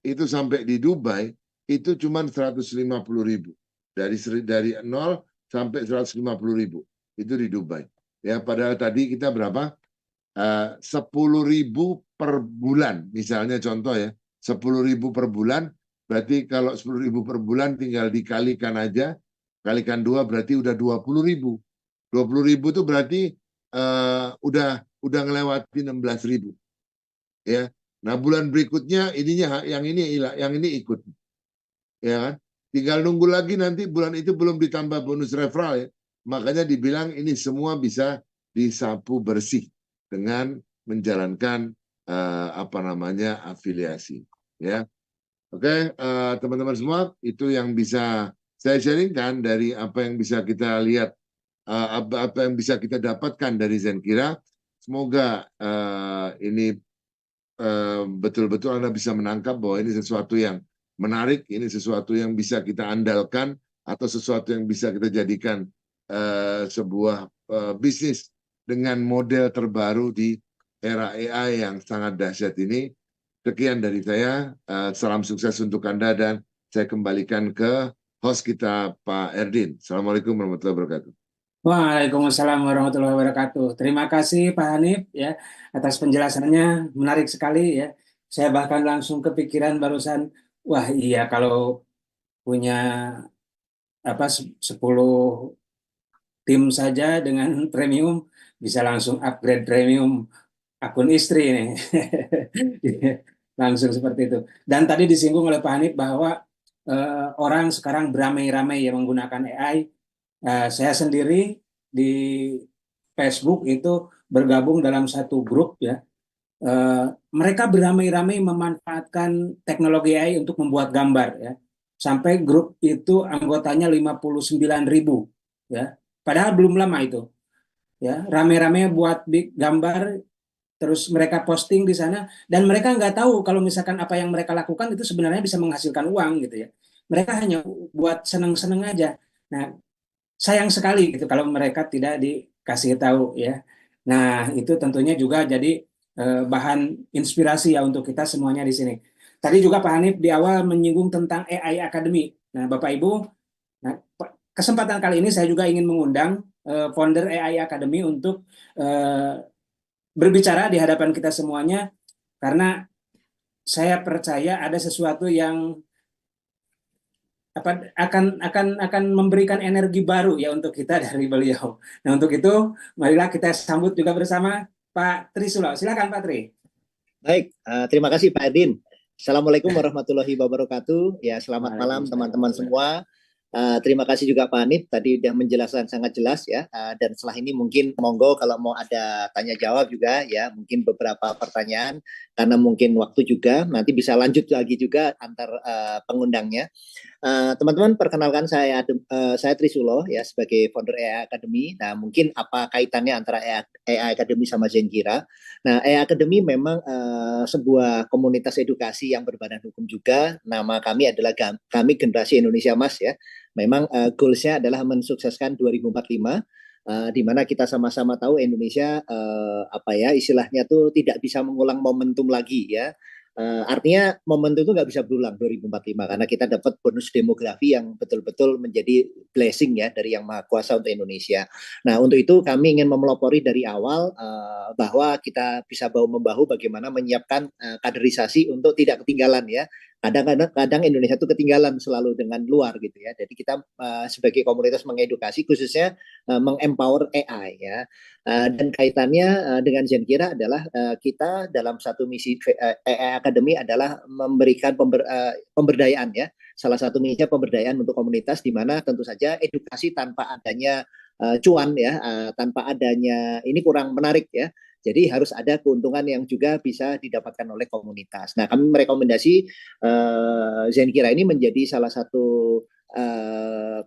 itu sampai di Dubai itu cuma 150.000. Dari 0 sampai 150.000 itu di Dubai. Ya, padahal tadi kita berapa? 10.000 per bulan, misalnya contoh ya, 10.000 per bulan, berarti kalau 10.000 per bulan tinggal dikalikan aja, kalikan 2 berarti udah 20.000. 20.000 itu berarti udah ngelewati 16.000. Ya. Nah, bulan berikutnya yang ini ikut. Ya kan? Tinggal nunggu lagi nanti bulan itu belum ditambah bonus referral ya. Makanya dibilang ini semua bisa disapu bersih dengan menjalankan afiliasi ya. Oke, teman-teman semua, itu yang bisa saya sharingkan dari apa yang bisa kita lihat, apa yang bisa kita dapatkan dari Zenkira. Semoga ini betul-betul Anda bisa menangkap bahwa ini sesuatu yang menarik, ini sesuatu yang bisa kita andalkan, atau sesuatu yang bisa kita jadikan sebuah bisnis dengan model terbaru di era AI yang sangat dahsyat ini. Sekian dari saya, salam sukses untuk Anda dan saya kembalikan ke host kita Pak Erdin. Assalamualaikum warahmatullahi wabarakatuh. Waalaikumsalam warahmatullahi wabarakatuh. Terima kasih Pak Hanif ya atas penjelasannya, menarik sekali ya. Saya bahkan langsung kepikiran barusan, wah iya kalau punya 10 tim saja dengan premium bisa langsung upgrade premium akun istri ini. Langsung seperti itu. Dan tadi disinggung oleh Pak Hanif bahwa orang sekarang beramai-ramai ya menggunakan AI. Saya sendiri di Facebook itu bergabung dalam satu grup ya. Mereka beramai-ramai memanfaatkan teknologi AI untuk membuat gambar ya. Sampai grup itu anggotanya 59.000 ya. Padahal belum lama itu ya. Rame-rame buat gambar terus mereka posting di sana dan mereka nggak tahu kalau misalkan apa yang mereka lakukan itu sebenarnya bisa menghasilkan uang gitu ya. Mereka hanya buat seneng-seneng aja. Nah, sayang sekali gitu kalau mereka tidak dikasih tahu ya. Nah, itu tentunya juga jadi bahan inspirasi ya untuk kita semuanya di sini. Tadi juga Pak Hanif di awal menyinggung tentang AI Academy. Nah, Bapak Ibu, nah, kesempatan kali ini saya juga ingin mengundang founder AI Academy untuk berbicara di hadapan kita semuanya karena saya percaya ada sesuatu yang akan memberikan energi baru ya untuk kita dari beliau. Nah, untuk itu marilah kita sambut juga bersama Pak Trisulo. Silakan Pak Tri. Baik, terima kasih Pak Edin. Assalamualaikum warahmatullahi wabarakatuh. Ya, selamat malam teman-teman semua. Terima kasih juga Pak Anip tadi sudah menjelaskan sangat jelas ya. Dan setelah ini mungkin monggo kalau mau ada tanya jawab juga ya, mungkin beberapa pertanyaan karena mungkin waktu juga nanti bisa lanjut lagi juga antar pengundangnya. Teman-teman, perkenalkan saya Trisulo ya sebagai founder AI Academy. Nah, mungkin apa kaitannya antara AI Academy sama Zenkira? Nah, AI Academy memang sebuah komunitas edukasi yang berbadan hukum juga. Nama kami adalah kami Generasi Indonesia Emas ya. Memang goals-nya adalah mensukseskan 2045. Di mana kita sama-sama tahu Indonesia istilahnya tuh tidak bisa mengulang momentum lagi ya. Artinya momentum itu nggak bisa berulang 2045 karena kita dapat bonus demografi yang betul-betul menjadi blessing ya dari Yang Maha Kuasa untuk Indonesia. Nah, untuk itu kami ingin memelopori dari awal bahwa kita bisa bahu-membahu bagaimana menyiapkan kaderisasi untuk tidak ketinggalan ya. Kadang Indonesia itu ketinggalan selalu dengan luar gitu ya. Jadi kita sebagai komunitas mengedukasi khususnya mengempower AI ya. Dan kaitannya dengan Zenkira adalah kita dalam satu misi AI Academy adalah memberikan pemberdayaan ya. Salah satu misinya pemberdayaan untuk komunitas di mana tentu saja edukasi tanpa adanya cuan ya, tanpa adanya ini kurang menarik ya. Jadi harus ada keuntungan yang juga bisa didapatkan oleh komunitas. Nah, kami merekomendasi Zenkira ini menjadi salah satu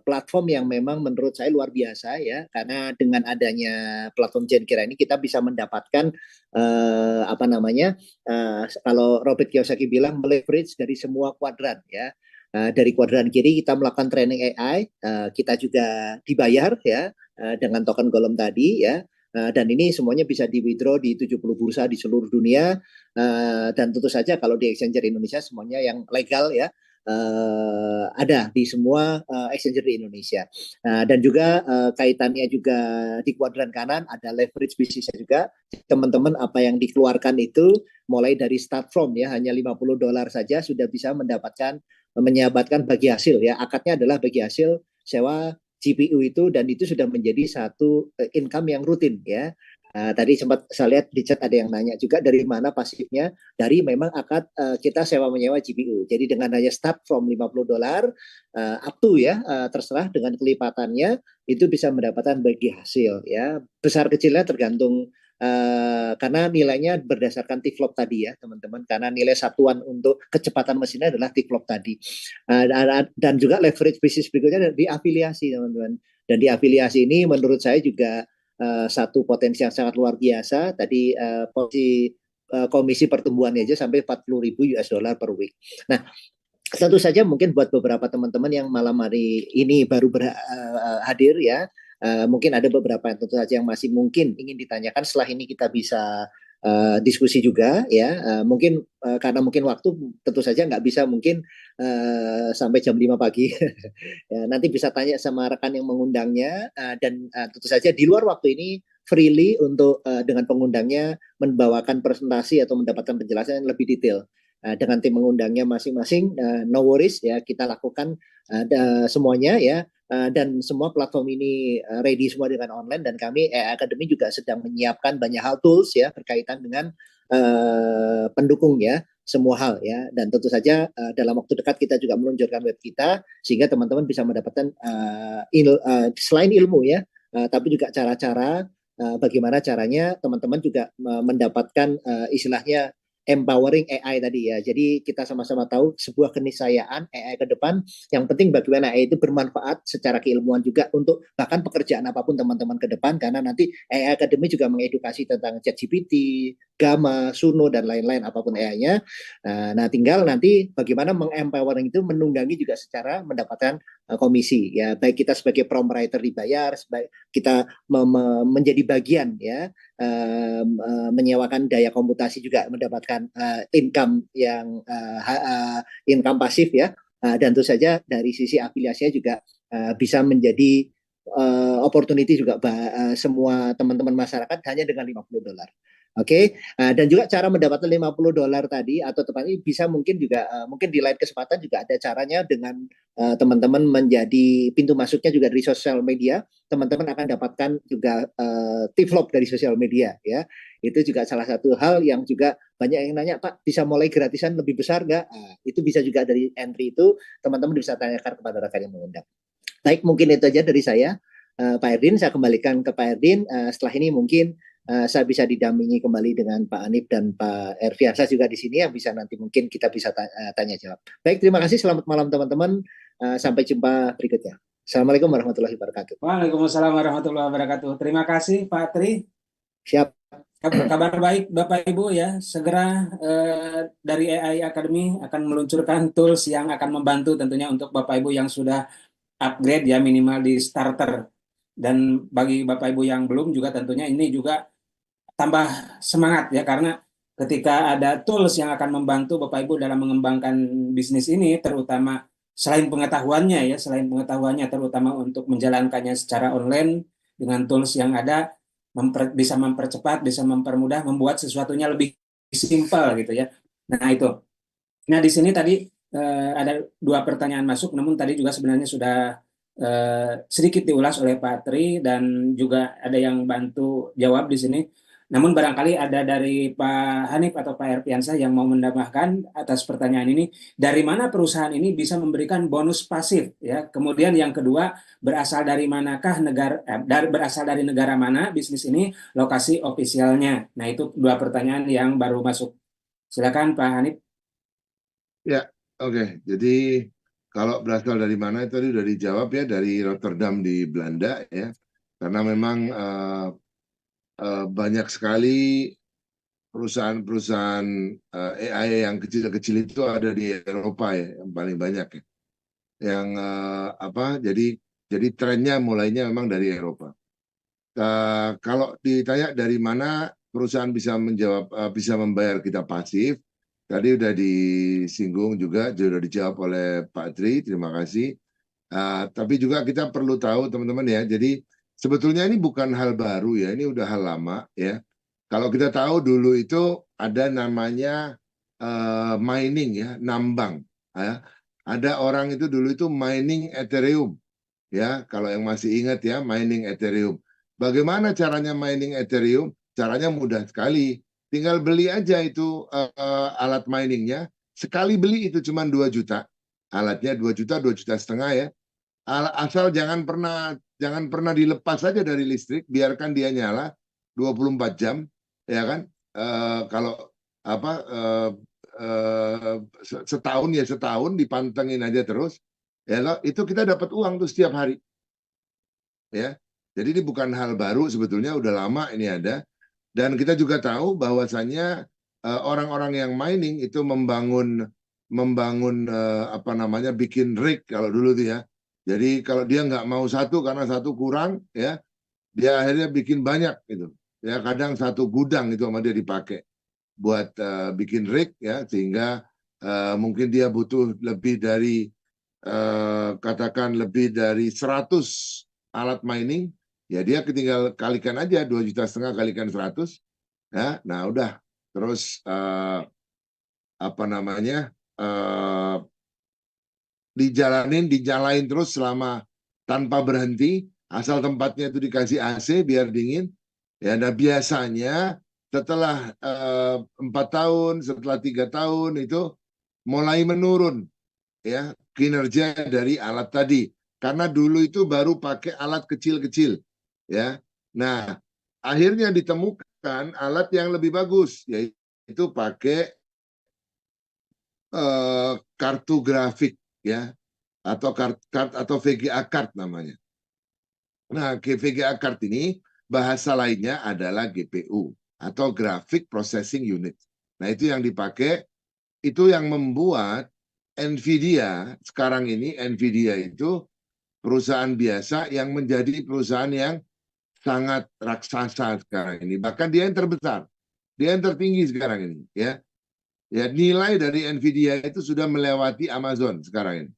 platform yang memang menurut saya luar biasa ya, karena dengan adanya platform Zenkira ini kita bisa mendapatkan kalau Robert Kiyosaki bilang leverage dari semua kuadran ya. Dari kuadran kiri kita melakukan training AI, kita juga dibayar ya dengan token Golem tadi ya. Dan ini semuanya bisa di withdraw di 70 bursa di seluruh dunia, dan tentu saja kalau di Exchanger Indonesia semuanya yang legal ya, ada di semua exchanger di Indonesia. Dan juga kaitannya juga di kuadran kanan ada leverage bisnisnya juga. Teman-teman apa yang dikeluarkan itu mulai dari start from ya hanya $50 saja sudah bisa menyabetkan bagi hasil ya. Akadnya adalah bagi hasil sewa GPU itu, dan itu sudah menjadi satu income yang rutin ya. Tadi sempat saya lihat di chat ada yang nanya juga dari mana pasifnya, dari memang akad kita sewa menyewa GPU. Jadi dengan hanya start from $50 up to ya, terserah dengan kelipatannya itu bisa mendapatkan bagi hasil ya. Besar kecilnya tergantung karena nilainya berdasarkan T-flop tadi ya teman-teman, karena nilai satuan untuk kecepatan mesinnya adalah T-flop tadi. Dan juga leverage bisnis berikutnya di afiliasi teman-teman, dan di afiliasi ini menurut saya juga satu potensi yang sangat luar biasa. Tadi komisi pertumbuhannya aja sampai 40.000 US dollar per week. Nah, tentu saja mungkin buat beberapa teman-teman yang malam hari ini baru hadir ya, mungkin ada beberapa yang tentu saja yang masih mungkin ingin ditanyakan. Setelah ini kita bisa diskusi juga ya, mungkin karena mungkin waktu tentu saja nggak bisa mungkin sampai jam 5 pagi. Ya, nanti bisa tanya sama rekan yang mengundangnya, dan tentu saja di luar waktu ini freely untuk dengan pengundangnya membawakan presentasi atau mendapatkan penjelasan yang lebih detail dengan tim mengundangnya masing-masing. No worries ya, kita lakukan semuanya ya. Dan semua platform ini ready semua dengan online, dan kami AI Academy juga sedang menyiapkan banyak hal tools ya berkaitan dengan pendukung ya, semua hal ya. Dan tentu saja dalam waktu dekat kita juga meluncurkan web kita sehingga teman-teman bisa mendapatkan selain ilmu ya, tapi juga cara-cara bagaimana caranya teman-teman juga mendapatkan istilahnya empowering AI tadi ya. Jadi kita sama-sama tahu sebuah keniscayaan AI ke depan, yang penting bagaimana AI itu bermanfaat secara keilmuan juga untuk bahkan pekerjaan apapun teman-teman ke depan, karena nanti AI Academy juga mengedukasi tentang ChatGPT, Gamma, Suno, dan lain-lain apapun AI-nya. Nah, tinggal nanti bagaimana mengempowering itu menunggangi juga secara mendapatkan komisi ya, baik kita sebagai prompt writer dibayar, kita menjadi bagian ya, menyewakan daya komputasi juga mendapatkan income yang income pasif ya, dan tentu saja dari sisi afiliasinya juga bisa menjadi opportunity juga semua teman-teman masyarakat hanya dengan $50. Oke, dan juga cara mendapatkan $50 tadi atau tepatnya bisa mungkin juga mungkin di lain kesempatan juga ada caranya dengan teman-teman menjadi pintu masuknya juga dari sosial media. Teman-teman akan dapatkan juga tip-vlog dari sosial media ya. Itu juga salah satu hal yang juga banyak yang nanya, Pak, bisa mulai gratisan lebih besar nggak? Itu bisa juga dari entry itu teman-teman bisa tanyakan kepada rekan yang mengundang. Baik, mungkin itu aja dari saya, Pak Erdin. Saya kembalikan ke Pak Erdin. Setelah ini mungkin saya bisa didampingi kembali dengan Pak Anip dan Pak Erviansa juga di sini yang bisa nanti mungkin kita bisa tanya jawab. Baik, terima kasih. Selamat malam teman-teman. Sampai jumpa berikutnya. Assalamualaikum warahmatullahi wabarakatuh. Waalaikumsalam warahmatullahi wabarakatuh. Terima kasih Pak Tri. Siap. Kabar baik Bapak Ibu ya, segera dari AI Academy akan meluncurkan tools yang akan membantu tentunya untuk Bapak Ibu yang sudah upgrade ya minimal di starter. Dan bagi Bapak Ibu yang belum juga tentunya ini juga tambah semangat ya, karena ketika ada tools yang akan membantu Bapak Ibu dalam mengembangkan bisnis ini, terutama selain pengetahuannya terutama untuk menjalankannya secara online dengan tools yang ada, bisa mempercepat, bisa mempermudah, membuat sesuatunya lebih simpel gitu ya. Nah itu. Nah di sini tadi ada 2 pertanyaan masuk, namun tadi juga sebenarnya sudah sedikit diulas oleh Pak Tri dan juga ada yang bantu jawab di sini. Namun barangkali ada dari Pak Hanif atau Pak Erpiansah yang mau menambahkan atas pertanyaan ini, dari mana perusahaan ini bisa memberikan bonus pasif ya. Kemudian yang kedua, berasal dari manakah berasal dari negara mana bisnis ini, lokasi ofisialnya. Nah, itu 2 pertanyaan yang baru masuk. Silakan Pak Hanif. Ya, oke. Jadi kalau berasal dari mana itu tadi sudah dijawab ya, dari Rotterdam di Belanda ya. Karena memang banyak sekali perusahaan-perusahaan AI yang kecil-kecil itu ada di Eropa ya, yang paling banyak ya. Yang jadi trennya mulainya memang dari Eropa. Kalau ditanya dari mana perusahaan bisa membayar kita pasif, tadi udah disinggung juga, sudah dijawab oleh Pak Tri, terima kasih. Tapi juga kita perlu tahu teman-teman ya, jadi sebetulnya ini bukan hal baru ya, ini udah hal lama ya. Kalau kita tahu dulu itu ada namanya mining ya, nambang. Ya. Ada orang itu dulu itu mining Ethereum ya, kalau yang masih ingat ya, mining Ethereum. Bagaimana caranya mining Ethereum? Caranya mudah sekali. Tinggal beli aja itu alat miningnya. Sekali beli itu cuma 2 juta. Alatnya 2 juta, 2 juta setengah ya. Asal jangan pernah dilepas saja dari listrik, biarkan dia nyala 24 jam, ya kan? Kalau apa setahun ya setahun dipantengin aja terus, ya itu kita dapat uang tuh setiap hari, ya. Jadi ini bukan hal baru sebetulnya, udah lama ini ada. Dan kita juga tahu bahwasannya orang-orang yang mining itu membangun apa namanya bikin rig kalau dulu tuh ya. Jadi kalau dia nggak mau satu karena satu kurang ya, dia akhirnya bikin banyak gitu. Ya kadang satu gudang itu sama dia dipakai buat bikin rig ya, sehingga mungkin dia butuh lebih dari katakan lebih dari 100 alat mining, ya dia tinggal kalikan aja 2,5 juta kalikan 100 ya. Nah udah terus apa namanya dijalanin terus selama tanpa berhenti, asal tempatnya itu dikasih AC biar dingin ya. Nah biasanya setelah 4 tahun, setelah 3 tahun itu mulai menurun ya kinerja dari alat tadi, karena dulu itu baru pakai alat kecil-kecil ya. Nah akhirnya ditemukan alat yang lebih bagus, yaitu pakai kartu grafik ya, atau atau VGA card namanya. Nah, VGA card ini bahasa lainnya adalah GPU atau Graphic Processing Unit. Nah, itu yang dipakai, itu yang membuat Nvidia sekarang ini, Nvidia itu perusahaan biasa yang menjadi perusahaan yang sangat raksasa sekarang ini. Bahkan dia yang terbesar, dia yang tertinggi sekarang ini, ya. Ya, nilai dari Nvidia itu sudah melewati Amazon sekarang ini.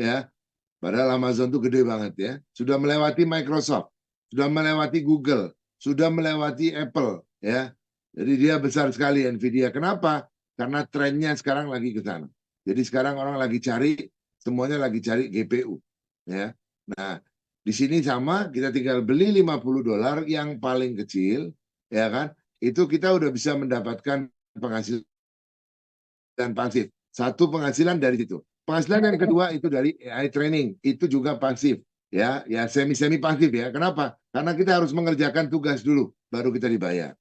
Ya, padahal Amazon itu gede banget ya. Sudah melewati Microsoft, sudah melewati Google, sudah melewati Apple ya. Jadi dia besar sekali Nvidia. Kenapa? Karena trennya sekarang lagi ke sana. Jadi sekarang orang lagi cari, semuanya lagi cari GPU. Ya. Nah, di sini sama, kita tinggal beli $50 yang paling kecil, ya kan? Itu kita udah bisa mendapatkan penghasilan pasif. Satu penghasilan dari situ. Penghasilan yang kedua itu dari AI training, itu juga pasif. Ya, ya semi pasif ya. Kenapa? Karena kita harus mengerjakan tugas dulu, baru kita dibayar.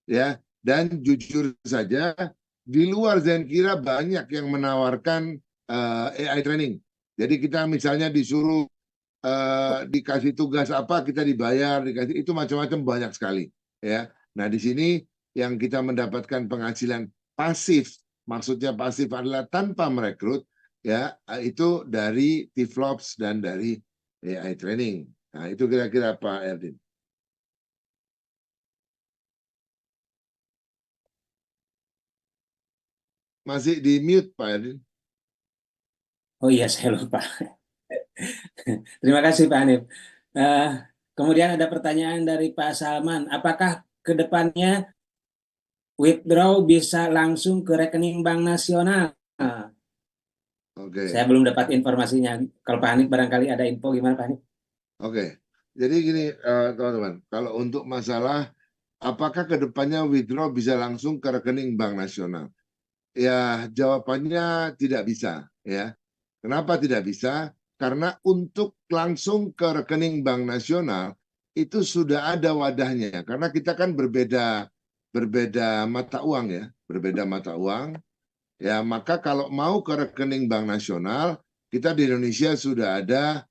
Ya, dan jujur saja di luar Zenkira banyak yang menawarkan AI training. Jadi kita misalnya disuruh dikasih tugas apa kita dibayar, dikasih itu macam-macam banyak sekali. Ya, nah di sini yang kita mendapatkan penghasilan pasif, maksudnya pasif adalah tanpa merekrut, ya itu dari Tiflops dan dari AI training. Nah itu kira-kira Pak Erdin. Masih di mute Pak Erdin. Oh iya, saya lupa. Terima kasih Pak Hanif. Eh, kemudian ada pertanyaan dari Pak Salman. Apakah ke depannya withdraw bisa langsung ke rekening Bank Nasional? Oke. Saya belum dapat informasinya. Kalau Pak Hanif barangkali ada info, gimana Pak Hanif? Oke, jadi gini teman-teman, kalau untuk masalah apakah ke depannya withdraw bisa langsung ke rekening Bank Nasional? Ya, jawabannya tidak bisa, ya. Kenapa tidak bisa? Karena untuk langsung ke rekening Bank Nasional itu sudah ada wadahnya. Karena kita kan berbeda mata uang ya, berbeda mata uang. Ya, maka kalau mau ke rekening Bank Nasional, kita di Indonesia sudah ada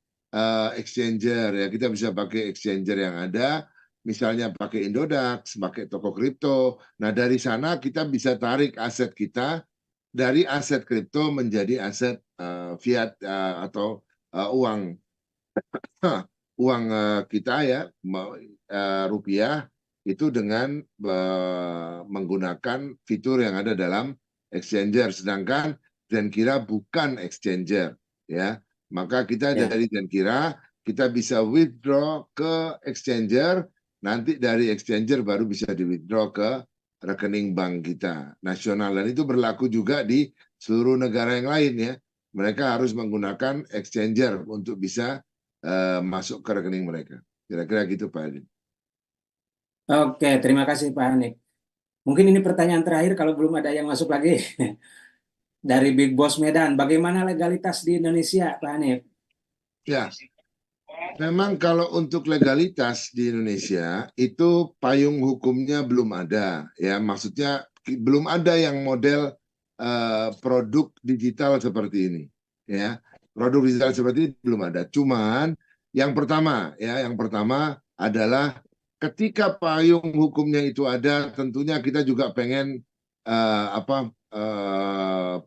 exchanger ya. Kita bisa pakai exchanger yang ada, misalnya pakai Indodax, pakai toko kripto. Nah, dari sana kita bisa tarik aset kita dari aset kripto menjadi aset fiat atau uang uang kita ya rupiah itu dengan menggunakan fitur yang ada dalam exchanger, sedangkan Zenkira bukan exchanger ya, maka kita Ya. dari Zenkira kita bisa withdraw ke exchanger, nanti dari exchanger baru bisa di withdraw ke rekening bank kita nasional, dan itu berlaku juga di seluruh negara yang lain ya. Mereka harus menggunakan exchanger untuk bisa masuk ke rekening mereka. Kira-kira gitu Pak Adin. Oke, terima kasih Pak Hanif. Mungkin ini pertanyaan terakhir kalau belum ada yang masuk lagi. Dari Big Boss Medan, bagaimana legalitas di Indonesia Pak Hanif? Ya, memang kalau untuk legalitas di Indonesia itu payung hukumnya belum ada, ya maksudnya belum ada yang model produk digital seperti ini, ya produk digital seperti ini belum ada. Cuman yang pertama adalah ketika payung hukumnya itu ada, tentunya kita juga pengen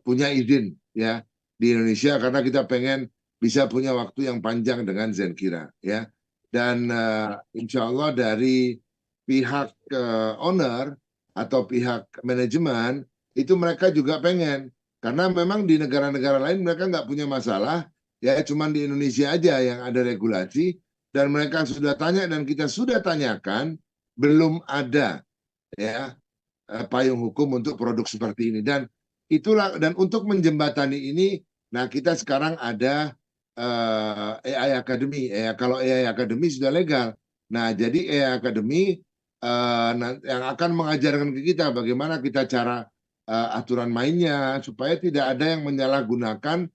punya izin ya di Indonesia karena kita pengen bisa punya waktu yang panjang dengan Zenkira ya, dan insya Allah dari pihak owner atau pihak manajemen itu mereka juga pengen, karena memang di negara-negara lain mereka nggak punya masalah ya, cuman di Indonesia aja yang ada regulasi, dan mereka sudah tanya dan kita sudah tanyakan belum ada ya payung hukum untuk produk seperti ini, dan itulah, dan untuk menjembatani ini nah kita sekarang ada AI Academy ya. Kalau AI Academy sudah legal, nah jadi AI Academy yang akan mengajarkan ke kita bagaimana kita cara aturan mainnya supaya tidak ada yang menyalahgunakan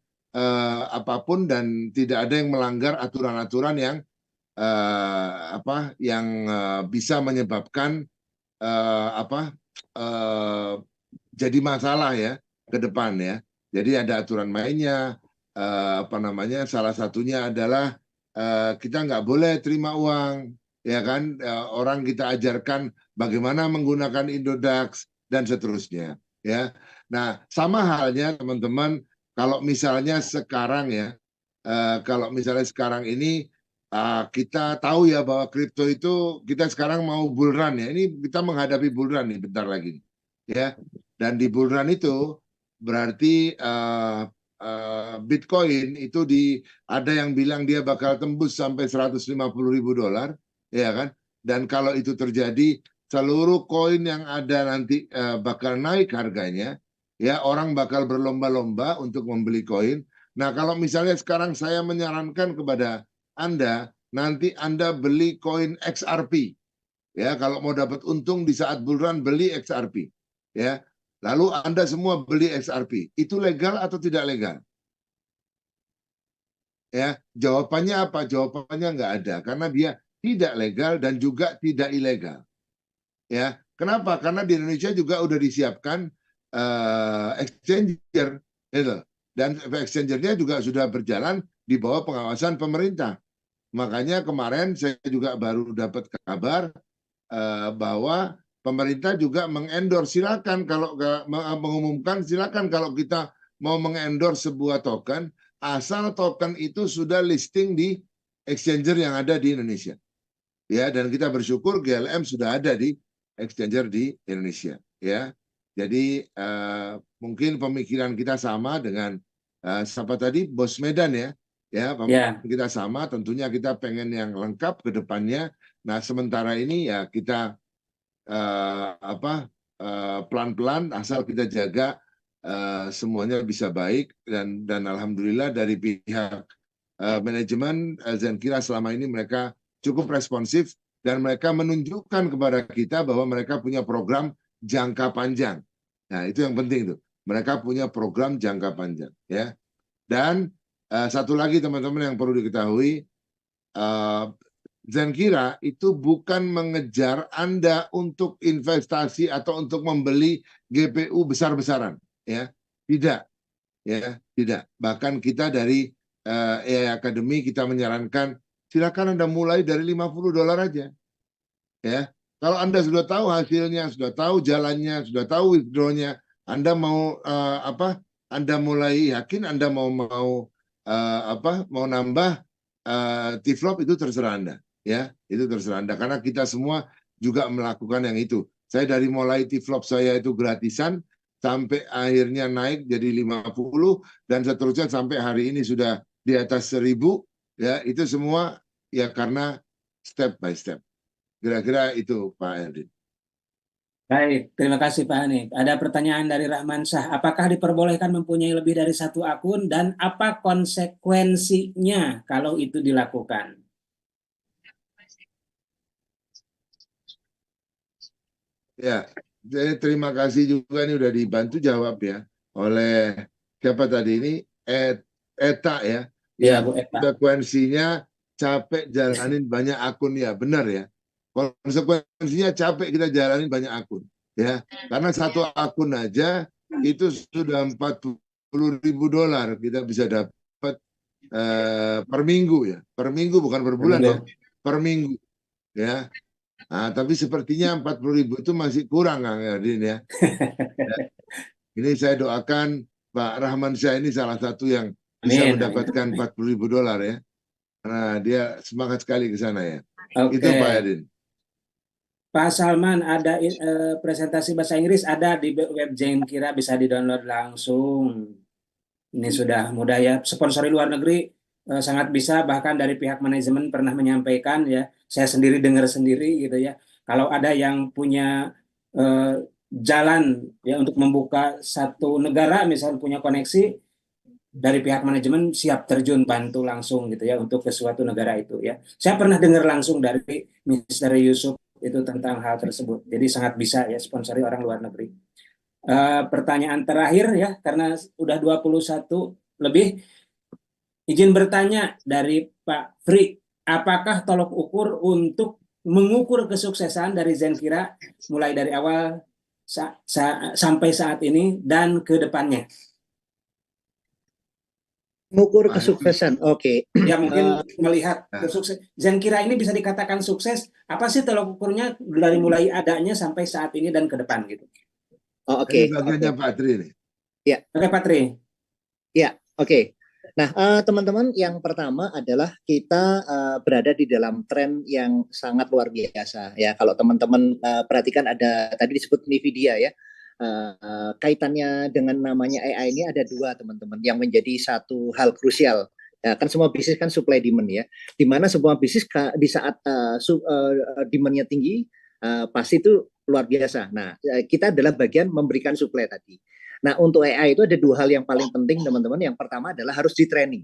apapun dan tidak ada yang melanggar aturan-aturan yang bisa menyebabkan uh, jadi masalah ya ke depan ya. Jadi ada aturan mainnya, salah satunya adalah kita nggak boleh terima uang, ya kan? Orang kita ajarkan bagaimana menggunakan Indodax dan seterusnya, ya. Nah, sama halnya teman-teman, kalau misalnya sekarang ya, kalau misalnya sekarang ini kita tahu ya bahwa kripto itu kita sekarang mau bull run ya. Ini kita menghadapi bull run nih bentar lagi, ya. Dan di bull run itu berarti Bitcoin itu ada yang bilang dia bakal tembus sampai $150.000, ya kan? Dan kalau itu terjadi seluruh koin yang ada nanti bakal naik harganya, ya orang bakal berlomba-lomba untuk membeli koin. Nah, kalau misalnya sekarang saya menyarankan kepada Anda, nanti Anda beli koin XRP, ya kalau mau dapat untung di saat bull run beli XRP, ya. Lalu Anda semua beli XRP, itu legal atau tidak legal? Ya, jawabannya apa? Jawabannya nggak ada, karena dia tidak legal dan juga tidak ilegal. Ya, kenapa? Karena di Indonesia juga udah disiapkan exchanger, gitu. Dan exchangernya juga sudah berjalan di bawah pengawasan pemerintah. Makanya kemarin saya juga baru dapat kabar bahwa pemerintah juga mengendorse, silakan kalau mengumumkan, silakan kalau kita mau mengendorse sebuah token, asal token itu sudah listing di exchanger yang ada di Indonesia. Ya, dan kita bersyukur GLM sudah ada di exchanger di Indonesia. Ya, jadi mungkin pemikiran kita sama dengan siapa tadi, Bos Medan ya. Ya, pemikiran kita sama. Tentunya kita pengen yang lengkap ke depannya. Nah, sementara ini ya kita pelan-pelan asal kita jaga semuanya bisa baik dan alhamdulillah dari pihak manajemen Zenkira selama ini mereka cukup responsif dan mereka menunjukkan kepada kita bahwa mereka punya program jangka panjang. Nah, itu yang penting tuh. Mereka punya program jangka panjang ya. Dan satu lagi teman-teman yang perlu diketahui, Zenkira itu bukan mengejar Anda untuk investasi atau untuk membeli GPU besar-besaran, ya, tidak, ya, tidak. Bahkan kita dari AI Academy kita menyarankan silakan Anda mulai dari $50 aja, ya. Kalau Anda sudah tahu hasilnya, sudah tahu jalannya, sudah tahu withdrawnya, Anda mau Anda mulai yakin, Anda mau nambah T-flop itu terserah Anda. Ya, itu terserah Anda karena kita semua juga melakukan yang itu. Saya dari mulai T-flop saya itu gratisan sampai akhirnya naik jadi 50 dan seterusnya sampai hari ini sudah di atas 1000, ya, itu semua ya karena step by step. Kira-kira itu Pak Erdin. Baik, terima kasih Pak Hanif. Ada pertanyaan dari Rahman Syah. Apakah diperbolehkan mempunyai lebih dari satu akun dan apa konsekuensinya kalau itu dilakukan? Ya, jadi terima kasih juga ini udah dibantu jawab ya oleh siapa tadi ini Eta ya. Ya, Bu Eta. Konsekuensinya capek jalanin banyak akun ya, benar ya. Konsekuensinya capek kita jalanin banyak akun ya. Karena satu akun aja itu sudah $40.000 kita bisa dapat per minggu ya. Per minggu bukan per bulan ya. Per minggu ya. Nah, tapi sepertinya 40.000 itu masih kurang, Kang Erdin ya. Ini saya doakan Pak Rahman Syah ini salah satu yang bisa mendapatkan $40.000 ya. Karena dia semangat sekali ke sana ya. Oke. Itu Pak Erdin. Pak Salman, ada presentasi bahasa Inggris ada di web Zenkira, bisa di-download langsung. Ini sudah mudah ya. Sponsori luar negeri sangat bisa, bahkan dari pihak manajemen pernah menyampaikan ya. Saya sendiri dengar sendiri gitu ya. Kalau ada yang punya jalan ya untuk membuka satu negara, misalnya punya koneksi, dari pihak manajemen siap terjun bantu langsung gitu ya untuk ke suatu negara itu ya. Saya pernah dengar langsung dari Mr. Yusuf itu tentang hal tersebut. Jadi sangat bisa ya sponsori orang luar negeri. Pertanyaan terakhir ya, karena udah 21 lebih, izin bertanya dari Pak Fri, apakah tolok ukur untuk mengukur kesuksesan dari Zenkira mulai dari awal sampai saat ini dan ke depannya? Mengukur kesuksesan, oke. Ya mungkin melihat sukses. Zenkira ini bisa dikatakan sukses. Apa sih tolok ukurnya dari mulai adanya sampai saat ini dan ke depan gitu? Oh, oke. Ini bagiannya Pak Tri nih. Ya. Oke Pak Tri. Ya, oke. Nah, teman-teman, yang pertama adalah kita berada di dalam tren yang sangat luar biasa ya. Kalau teman-teman perhatikan ada tadi disebut Nvidia ya. Kaitannya dengan namanya AI ini ada dua teman-teman yang menjadi satu hal krusial. Ya, kan semua bisnis kan supply demand ya. Di mana semua bisnis di saat demand-nya tinggi, pasti itu luar biasa. Nah, kita adalah bagian memberikan suplai tadi. Nah, untuk AI itu ada dua hal yang paling penting teman-teman. Yang pertama adalah harus di training.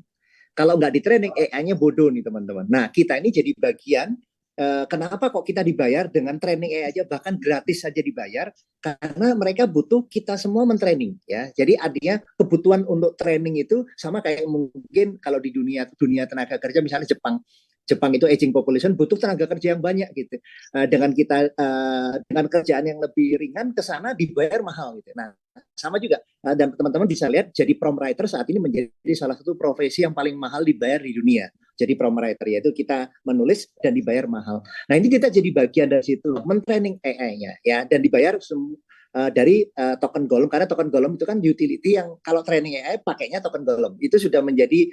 Kalau nggak di training, AI-nya bodoh nih teman-teman. Nah, kita ini jadi bagian. Kenapa kok kita dibayar dengan training AI aja, bahkan gratis saja dibayar? Karena mereka butuh kita semua mentraining, ya. Jadi artinya kebutuhan untuk training itu sama kayak mungkin kalau di dunia tenaga kerja, misalnya Jepang. Jepang itu aging population, butuh tenaga kerja yang banyak gitu. Dengan kita dengan kerjaan yang lebih ringan ke sana dibayar mahal gitu. Nah, sama juga dan teman-teman bisa lihat jadi prom writer saat ini menjadi salah satu profesi yang paling mahal dibayar di dunia. Jadi prom writer yaitu kita menulis dan dibayar mahal. Nah, ini kita jadi bagian dari situ mentraining AI-nya ya dan dibayar dari token Golem karena token Golem itu kan utility yang kalau training AI pakainya token Golem. Itu sudah menjadi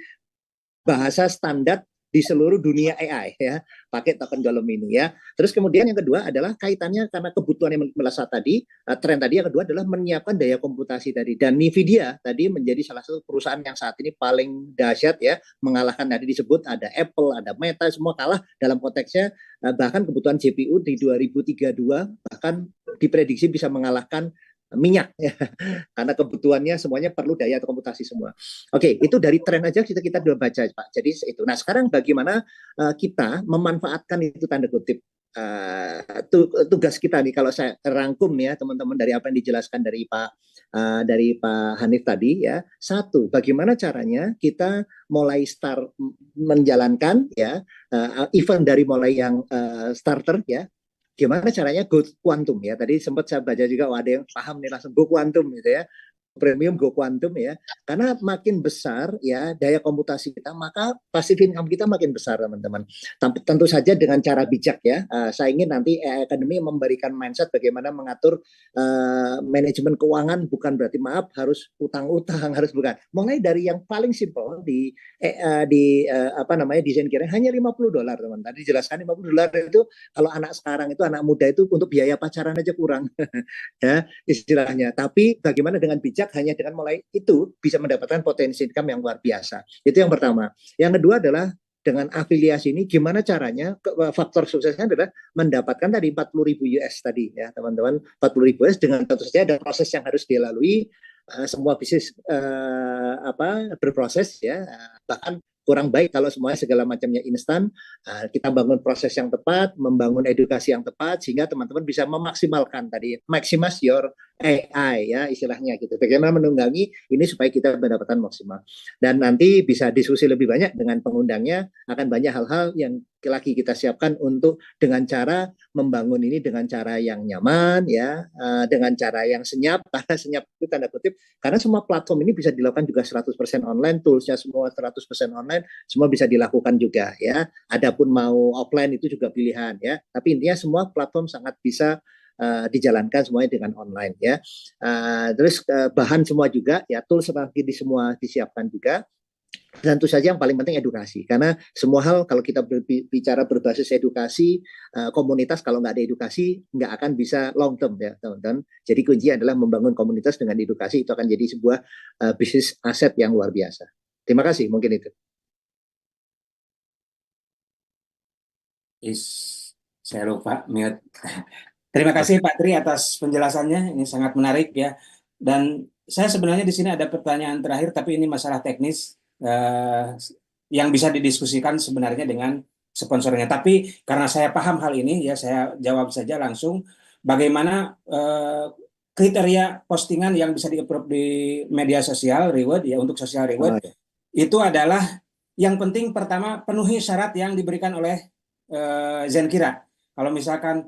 bahasa standar di seluruh dunia AI ya, pakai token Golem ini ya. Terus kemudian yang kedua adalah kaitannya karena kebutuhan yang melesat tadi, tren tadi yang kedua adalah menyiapkan daya komputasi tadi. Dan Nvidia tadi menjadi salah satu perusahaan yang saat ini paling dahsyat ya, mengalahkan tadi disebut ada Apple, ada Meta, semua kalah dalam konteksnya bahkan kebutuhan GPU di 2032 bahkan diprediksi bisa mengalahkan minyak ya karena kebutuhannya semuanya perlu daya komputasi semua. Oke, itu dari tren aja kita sudah baca Pak. Jadi itu. Nah sekarang bagaimana kita memanfaatkan itu tanda kutip tugas kita nih kalau saya rangkum ya teman-teman dari apa yang dijelaskan dari Pak Hanif tadi ya. Satu, bagaimana caranya kita mulai start menjalankan ya event dari mulai yang starter ya. Gimana caranya go quantum ya, tadi sempat saya baca juga ada yang paham nih langsung go quantum gitu ya, premium go quantum ya, karena makin besar ya daya komputasi kita maka passive income kita makin besar teman-teman. Tentu saja dengan cara bijak ya. Saya ingin nanti AI Academy memberikan mindset bagaimana mengatur manajemen keuangan, bukan berarti maaf harus utang-utang harus bukan, mulai dari yang paling simple di apa namanya desain kira hanya $50 teman. Tadi dijelaskan $50 itu kalau anak sekarang itu anak muda itu untuk biaya pacaran aja kurang ya istilahnya. Tapi bagaimana dengan bijak hanya dengan mulai itu bisa mendapatkan potensi income yang luar biasa. Itu yang pertama. Yang kedua adalah dengan afiliasi ini gimana caranya faktor suksesnya adalah mendapatkan tadi 40.000 US tadi ya teman-teman, 40.000 US dengan tentu saja ada proses yang harus dilalui. Semua bisnis berproses ya, bahkan kurang baik kalau semuanya segala macamnya instan. Kita bangun proses yang tepat, membangun edukasi yang tepat sehingga teman-teman bisa memaksimalkan tadi maximize your AI ya istilahnya gitu. Bagaimana menunggangi ini supaya kita mendapatkan maksimal. Dan nanti bisa diskusi lebih banyak dengan pengundangnya, akan banyak hal-hal yang lagi kita siapkan untuk dengan cara membangun ini dengan cara yang nyaman ya, dengan cara yang senyap, karena senyap itu tanda kutip karena semua platform ini bisa dilakukan juga 100% online, toolsnya semua 100% online, semua bisa dilakukan juga ya. Adapun mau offline itu juga pilihan ya. Tapi intinya semua platform sangat bisa dijalankan semuanya dengan online ya. Terus bahan semua juga ya, tools seperti di semua disiapkan juga. Dan tentu saja yang paling penting edukasi, karena semua hal kalau kita berbicara berbasis edukasi, komunitas kalau nggak ada edukasi nggak akan bisa long term ya teman-teman. Jadi kunci adalah membangun komunitas dengan edukasi, itu akan jadi sebuah bisnis aset yang luar biasa. Terima kasih, mungkin itu. Saya lupa mute. Terima kasih Pak Tri atas penjelasannya, ini sangat menarik ya. Dan saya sebenarnya di sini ada pertanyaan terakhir, tapi ini masalah teknis yang bisa didiskusikan sebenarnya dengan sponsornya. Tapi karena saya paham hal ini, ya saya jawab saja langsung. Bagaimana kriteria postingan yang bisa di-approve di media sosial reward ya untuk social reward itu adalah yang penting pertama penuhi syarat yang diberikan oleh Zenkira. Kalau misalkan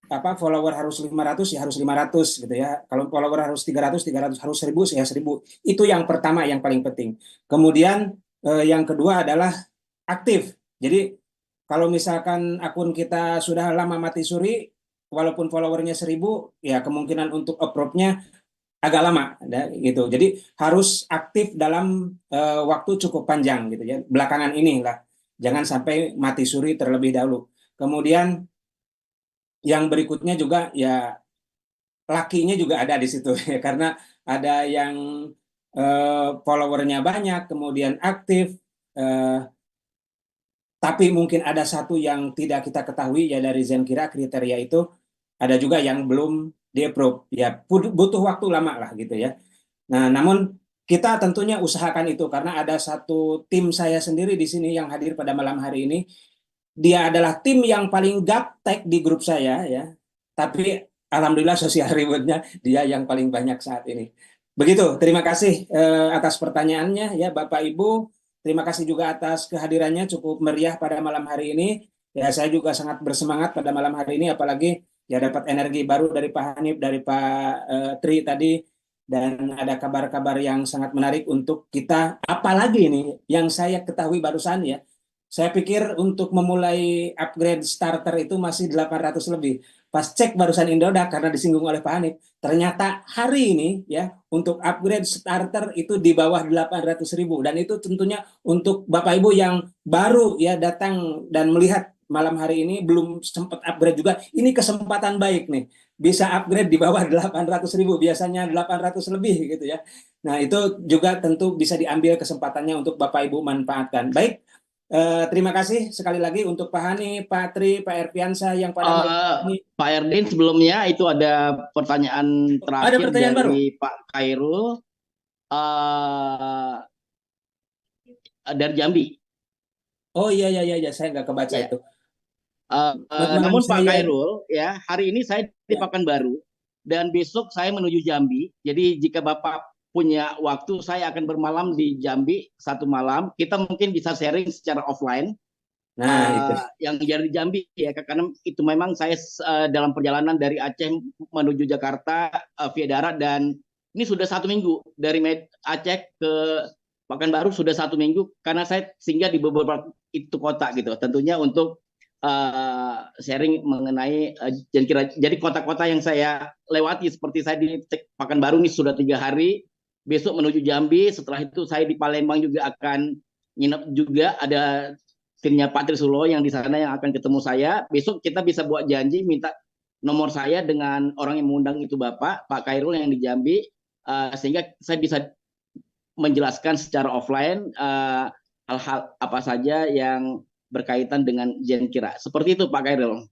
follower harus 500 ya harus 500 gitu ya. Kalau follower harus 300 harus 1000 ya 1000. Itu yang pertama yang paling penting. Kemudian yang kedua adalah aktif. Jadi kalau misalkan akun kita sudah lama mati suri, walaupun followernya 1000 ya kemungkinan untuk approve-nya agak lama gitu. Jadi harus aktif dalam waktu cukup panjang gitu ya. Belakangan ini lah. Jangan sampai mati suri terlebih dahulu. Kemudian yang berikutnya juga ya lakinya juga ada di situ ya, karena ada yang followernya banyak, kemudian aktif, tapi mungkin ada satu yang tidak kita ketahui ya dari Zenkira kriteria itu ada juga yang belum di-approve. Ya butuh waktu lama lah gitu ya. Nah, namun kita tentunya usahakan itu karena ada satu tim saya sendiri di sini yang hadir pada malam hari ini. Dia adalah tim yang paling gaptek di grup saya ya. Tapi alhamdulillah sosial rewardnya dia yang paling banyak saat ini. Begitu, terima kasih atas pertanyaannya ya Bapak Ibu. Terima kasih juga atas kehadirannya cukup meriah pada malam hari ini. Ya, saya juga sangat bersemangat pada malam hari ini apalagi ya dapat energi baru dari Pak Hanif, dari Pak Tri tadi dan ada kabar-kabar yang sangat menarik untuk kita. Apalagi ini yang saya ketahui barusan ya, saya pikir untuk memulai upgrade starter itu masih 800 lebih. Pas cek barusan Indodax karena disinggung oleh Pak Hanif, ternyata hari ini ya untuk upgrade starter itu di bawah 800.000 dan itu tentunya untuk Bapak Ibu yang baru ya datang dan melihat malam hari ini belum sempat upgrade juga, ini kesempatan baik nih. Bisa upgrade di bawah 800.000, biasanya 800 lebih gitu ya. Nah, itu juga tentu bisa diambil kesempatannya untuk Bapak Ibu manfaatkan. Baik, terima kasih sekali lagi untuk Pak Hani, Pak Tri, Pak Erpiansa yang pada malam ini. Pak Erdin, sebelumnya itu ada pertanyaan Ada terakhir pertanyaan baru? dari Pak Khairul dari Jambi. Oh iya, saya nggak kebaca Ya. itu. Malam Namun Pak saya, Khairul, ya hari ini saya di Pekanbaru dan besok saya menuju Jambi. Jadi jika Bapak punya waktu, saya akan bermalam di Jambi satu malam. Kita mungkin bisa sharing secara offline. nah itu. Yang dari Jambi ya, karena itu memang saya dalam perjalanan dari Aceh menuju Jakarta via darat dan ini sudah 1 minggu dari Aceh ke Pekanbaru sudah 1 minggu karena saya singgah di beberapa itu kota gitu. Tentunya untuk sharing mengenai jadi kota-kota yang saya lewati seperti saya di Pekanbaru ini sudah 3 hari, besok menuju Jambi, setelah itu saya di Palembang juga akan nginep juga, ada timnya Pak Trisulo yang di sana yang akan ketemu saya. Besok kita bisa buat janji minta nomor saya dengan orang yang mengundang itu Bapak Khairul yang di Jambi, sehingga saya bisa menjelaskan secara offline hal-hal apa saja yang berkaitan dengan Zenkira. Seperti itu Pak Khairul.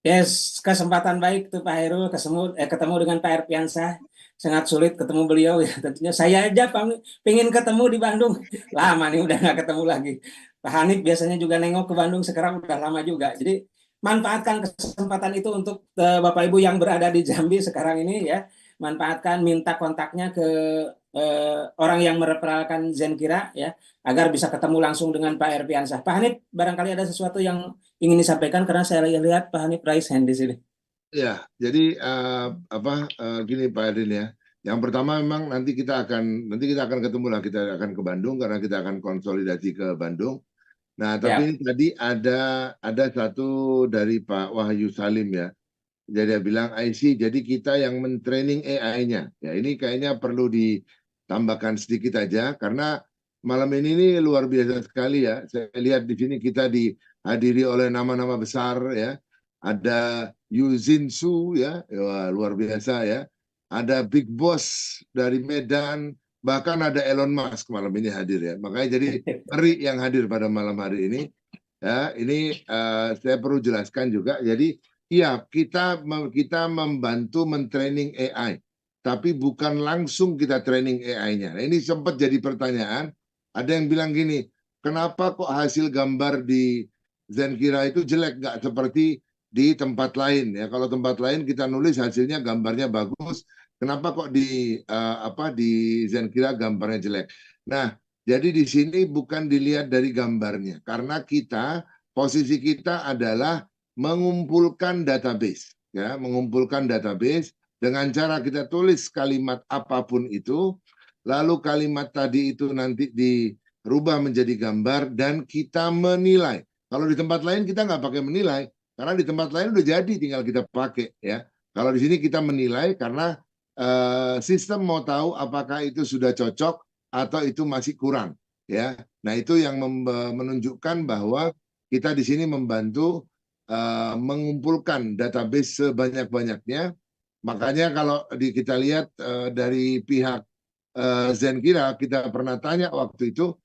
Yes, kesempatan baik tuh Pak Hairul ketemu dengan Pak Erpiansa. Sangat sulit ketemu beliau ya. Tentunya saya aja pengen ketemu di Bandung. Lama nih udah nggak ketemu lagi. Pak Hanif biasanya juga nengok ke Bandung, sekarang udah lama juga. Jadi manfaatkan kesempatan itu untuk Bapak Ibu yang berada di Jambi sekarang ini ya. Manfaatkan, minta kontaknya ke orang yang mereferalkan Zenkira ya, agar bisa ketemu langsung dengan Pak Erpiansa. Pak Hanif, barangkali ada sesuatu yang ingin disampaikan karena saya lihat Pak Hanif raise hand di sini. Ya, jadi gini Pak Edin ya. Yang pertama memang nanti kita akan ketemu lah, kita akan ke Bandung karena kita akan konsolidasi ke Bandung. Nah, tapi ini tadi ada satu dari Pak Wahyu Salim ya. Jadi dia bilang IC, jadi kita yang mentraining AI-nya. Ya, ini kayaknya perlu ditambahkan sedikit aja karena malam ini luar biasa sekali ya. Saya lihat di sini kita dihadiri oleh nama-nama besar ya. Ada Yuzin Su ya, wah, luar biasa ya. Ada Big Boss dari Medan, bahkan ada Elon Musk malam ini hadir ya. Makanya jadi ngeri yang hadir pada malam hari ini. Ya, ini saya perlu jelaskan juga. Jadi iya, kita membantu mentraining AI, tapi bukan langsung kita training AI-nya. Nah, ini sempat jadi pertanyaan. Ada yang bilang gini, kenapa kok hasil gambar di Zenkira itu jelek, nggak seperti di tempat lain ya? Kalau tempat lain kita nulis hasilnya gambarnya bagus, kenapa kok di Zenkira gambarnya jelek? Nah, jadi di sini bukan dilihat dari gambarnya, karena posisi kita adalah mengumpulkan database ya, mengumpulkan database dengan cara kita tulis kalimat apapun itu, lalu kalimat tadi itu nanti dirubah menjadi gambar dan kita menilai. Kalau di tempat lain kita nggak pakai menilai karena di tempat lain udah jadi, tinggal kita pakai ya. Kalau di sini kita menilai karena sistem mau tahu apakah itu sudah cocok atau itu masih kurang ya. Nah, itu yang menunjukkan bahwa kita di sini membantu mengumpulkan database sebanyak-banyaknya. Makanya kalau kita lihat dari pihak Zenkira, kita pernah tanya waktu itu,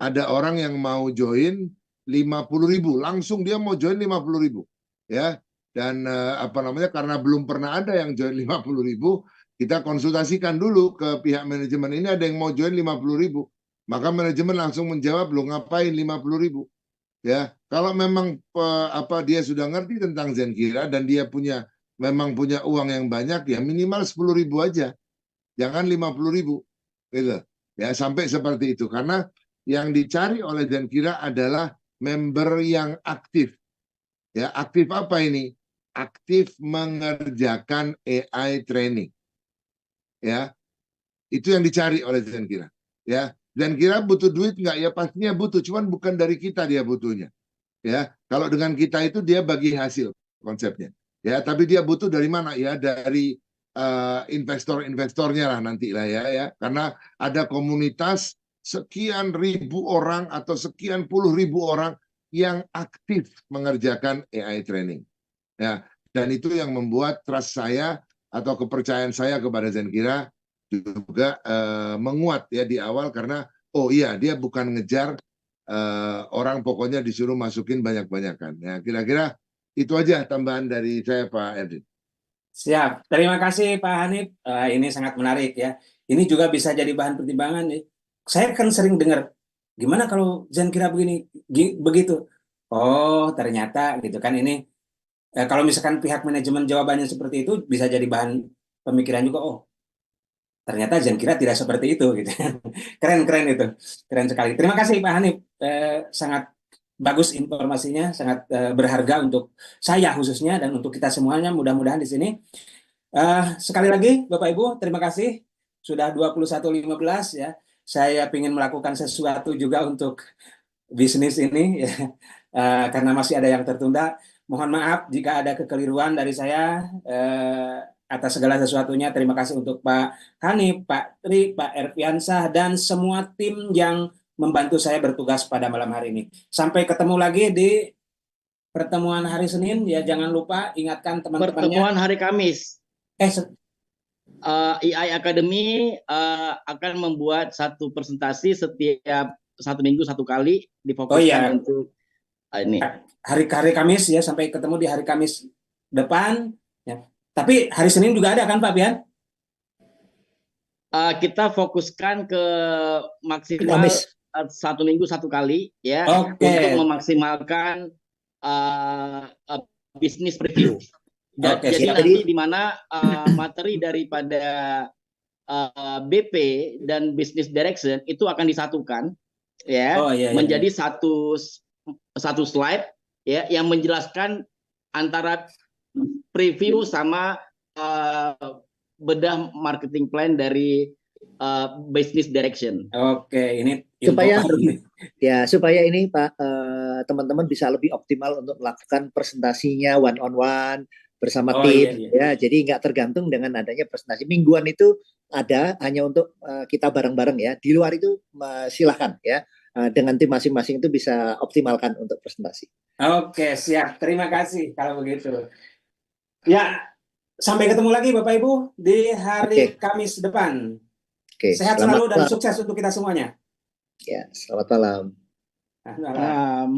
ada orang yang mau join 50.000, langsung dia mau join 50.000 ya. Dan karena belum pernah ada yang join 50.000, kita konsultasikan dulu ke pihak manajemen, ini ada yang mau join 50.000. Maka manajemen langsung menjawab, lo ngapain 50.000 ya. Kalau memang dia sudah ngerti tentang Zenkira dan dia memang punya uang yang banyak, ya minimal 10.000 aja, jangan 50.000 gitu ya, sampai seperti itu. Karena yang dicari oleh Zenkira adalah member yang aktif. Ya, aktif apa ini? Aktif mengerjakan AI training. Ya, itu yang dicari oleh Zenkira. Ya, Zenkira butuh duit nggak? Ya pastinya butuh, cuman bukan dari kita dia butuhnya. Ya, kalau dengan kita itu dia bagi hasil konsepnya. Ya, tapi dia butuh dari mana? Ya, dari investor-investornya lah nanti lah ya. Karena ada komunitas sekian ribu orang atau sekian puluh ribu orang yang aktif mengerjakan AI training. Ya, dan itu yang membuat trust saya atau kepercayaan saya kepada Zenkira juga menguat ya di awal, karena oh iya, dia bukan ngejar orang pokoknya disuruh masukin banyak-banyakan. Ya, kira-kira itu aja tambahan dari saya, Pak Edwin. Siap. Terima kasih Pak Hanif. Ini sangat menarik ya. Ini juga bisa jadi bahan pertimbangan nih. Saya kan sering dengar, gimana kalau Zenkira begini, begitu. Oh, ternyata gitu kan ini. Kalau misalkan pihak manajemen jawabannya seperti itu, bisa jadi bahan pemikiran juga. Oh, ternyata Zenkira tidak seperti itu gitu. Keren itu. Keren sekali. Terima kasih Pak Hanif. Sangat bagus informasinya, sangat berharga untuk saya khususnya dan untuk kita semuanya. Mudah-mudahan di sini. Sekali lagi Bapak Ibu, terima kasih. Sudah 21.15 ya. Saya ingin melakukan sesuatu juga untuk bisnis ini ya. Karena masih ada yang tertunda. Mohon maaf jika ada kekeliruan dari saya atas segala sesuatunya. Terima kasih untuk Pak Hanif, Pak Tri, Pak Erfiansah, dan semua tim yang membantu saya bertugas pada malam hari ini. Sampai ketemu lagi di pertemuan hari Senin ya. Jangan lupa ingatkan teman-temannya. Pertemuan hari Kamis. AI Academy akan membuat satu presentasi setiap 1 minggu 1 kali, difokuskan untuk ini. Hari Kamis ya, sampai ketemu di hari Kamis depan. Ya. Tapi hari Senin juga ada kan Pak Bian? Kita fokuskan ke maksimal 1 minggu 1 kali ya, untuk memaksimalkan bisnis preview. Jadi nanti di mana materi daripada BP dan business direction itu akan disatukan ya, menjadi satu slide ya, yang menjelaskan antara preview sama bedah marketing plan dari business direction. Ini supaya ini Pak teman-teman bisa lebih optimal untuk melakukan presentasinya one on one bersama tim ya. Jadi nggak tergantung dengan adanya presentasi mingguan, itu ada hanya untuk kita bareng-bareng ya. Di luar itu silahkan ya, dengan tim masing-masing itu bisa optimalkan untuk presentasi. Oke, siap. Terima kasih kalau begitu. Ya, sampai ketemu lagi Bapak Ibu di hari Kamis depan. Sehat selalu dan sukses untuk kita semuanya. Ya, selamat malam. Selamat malam.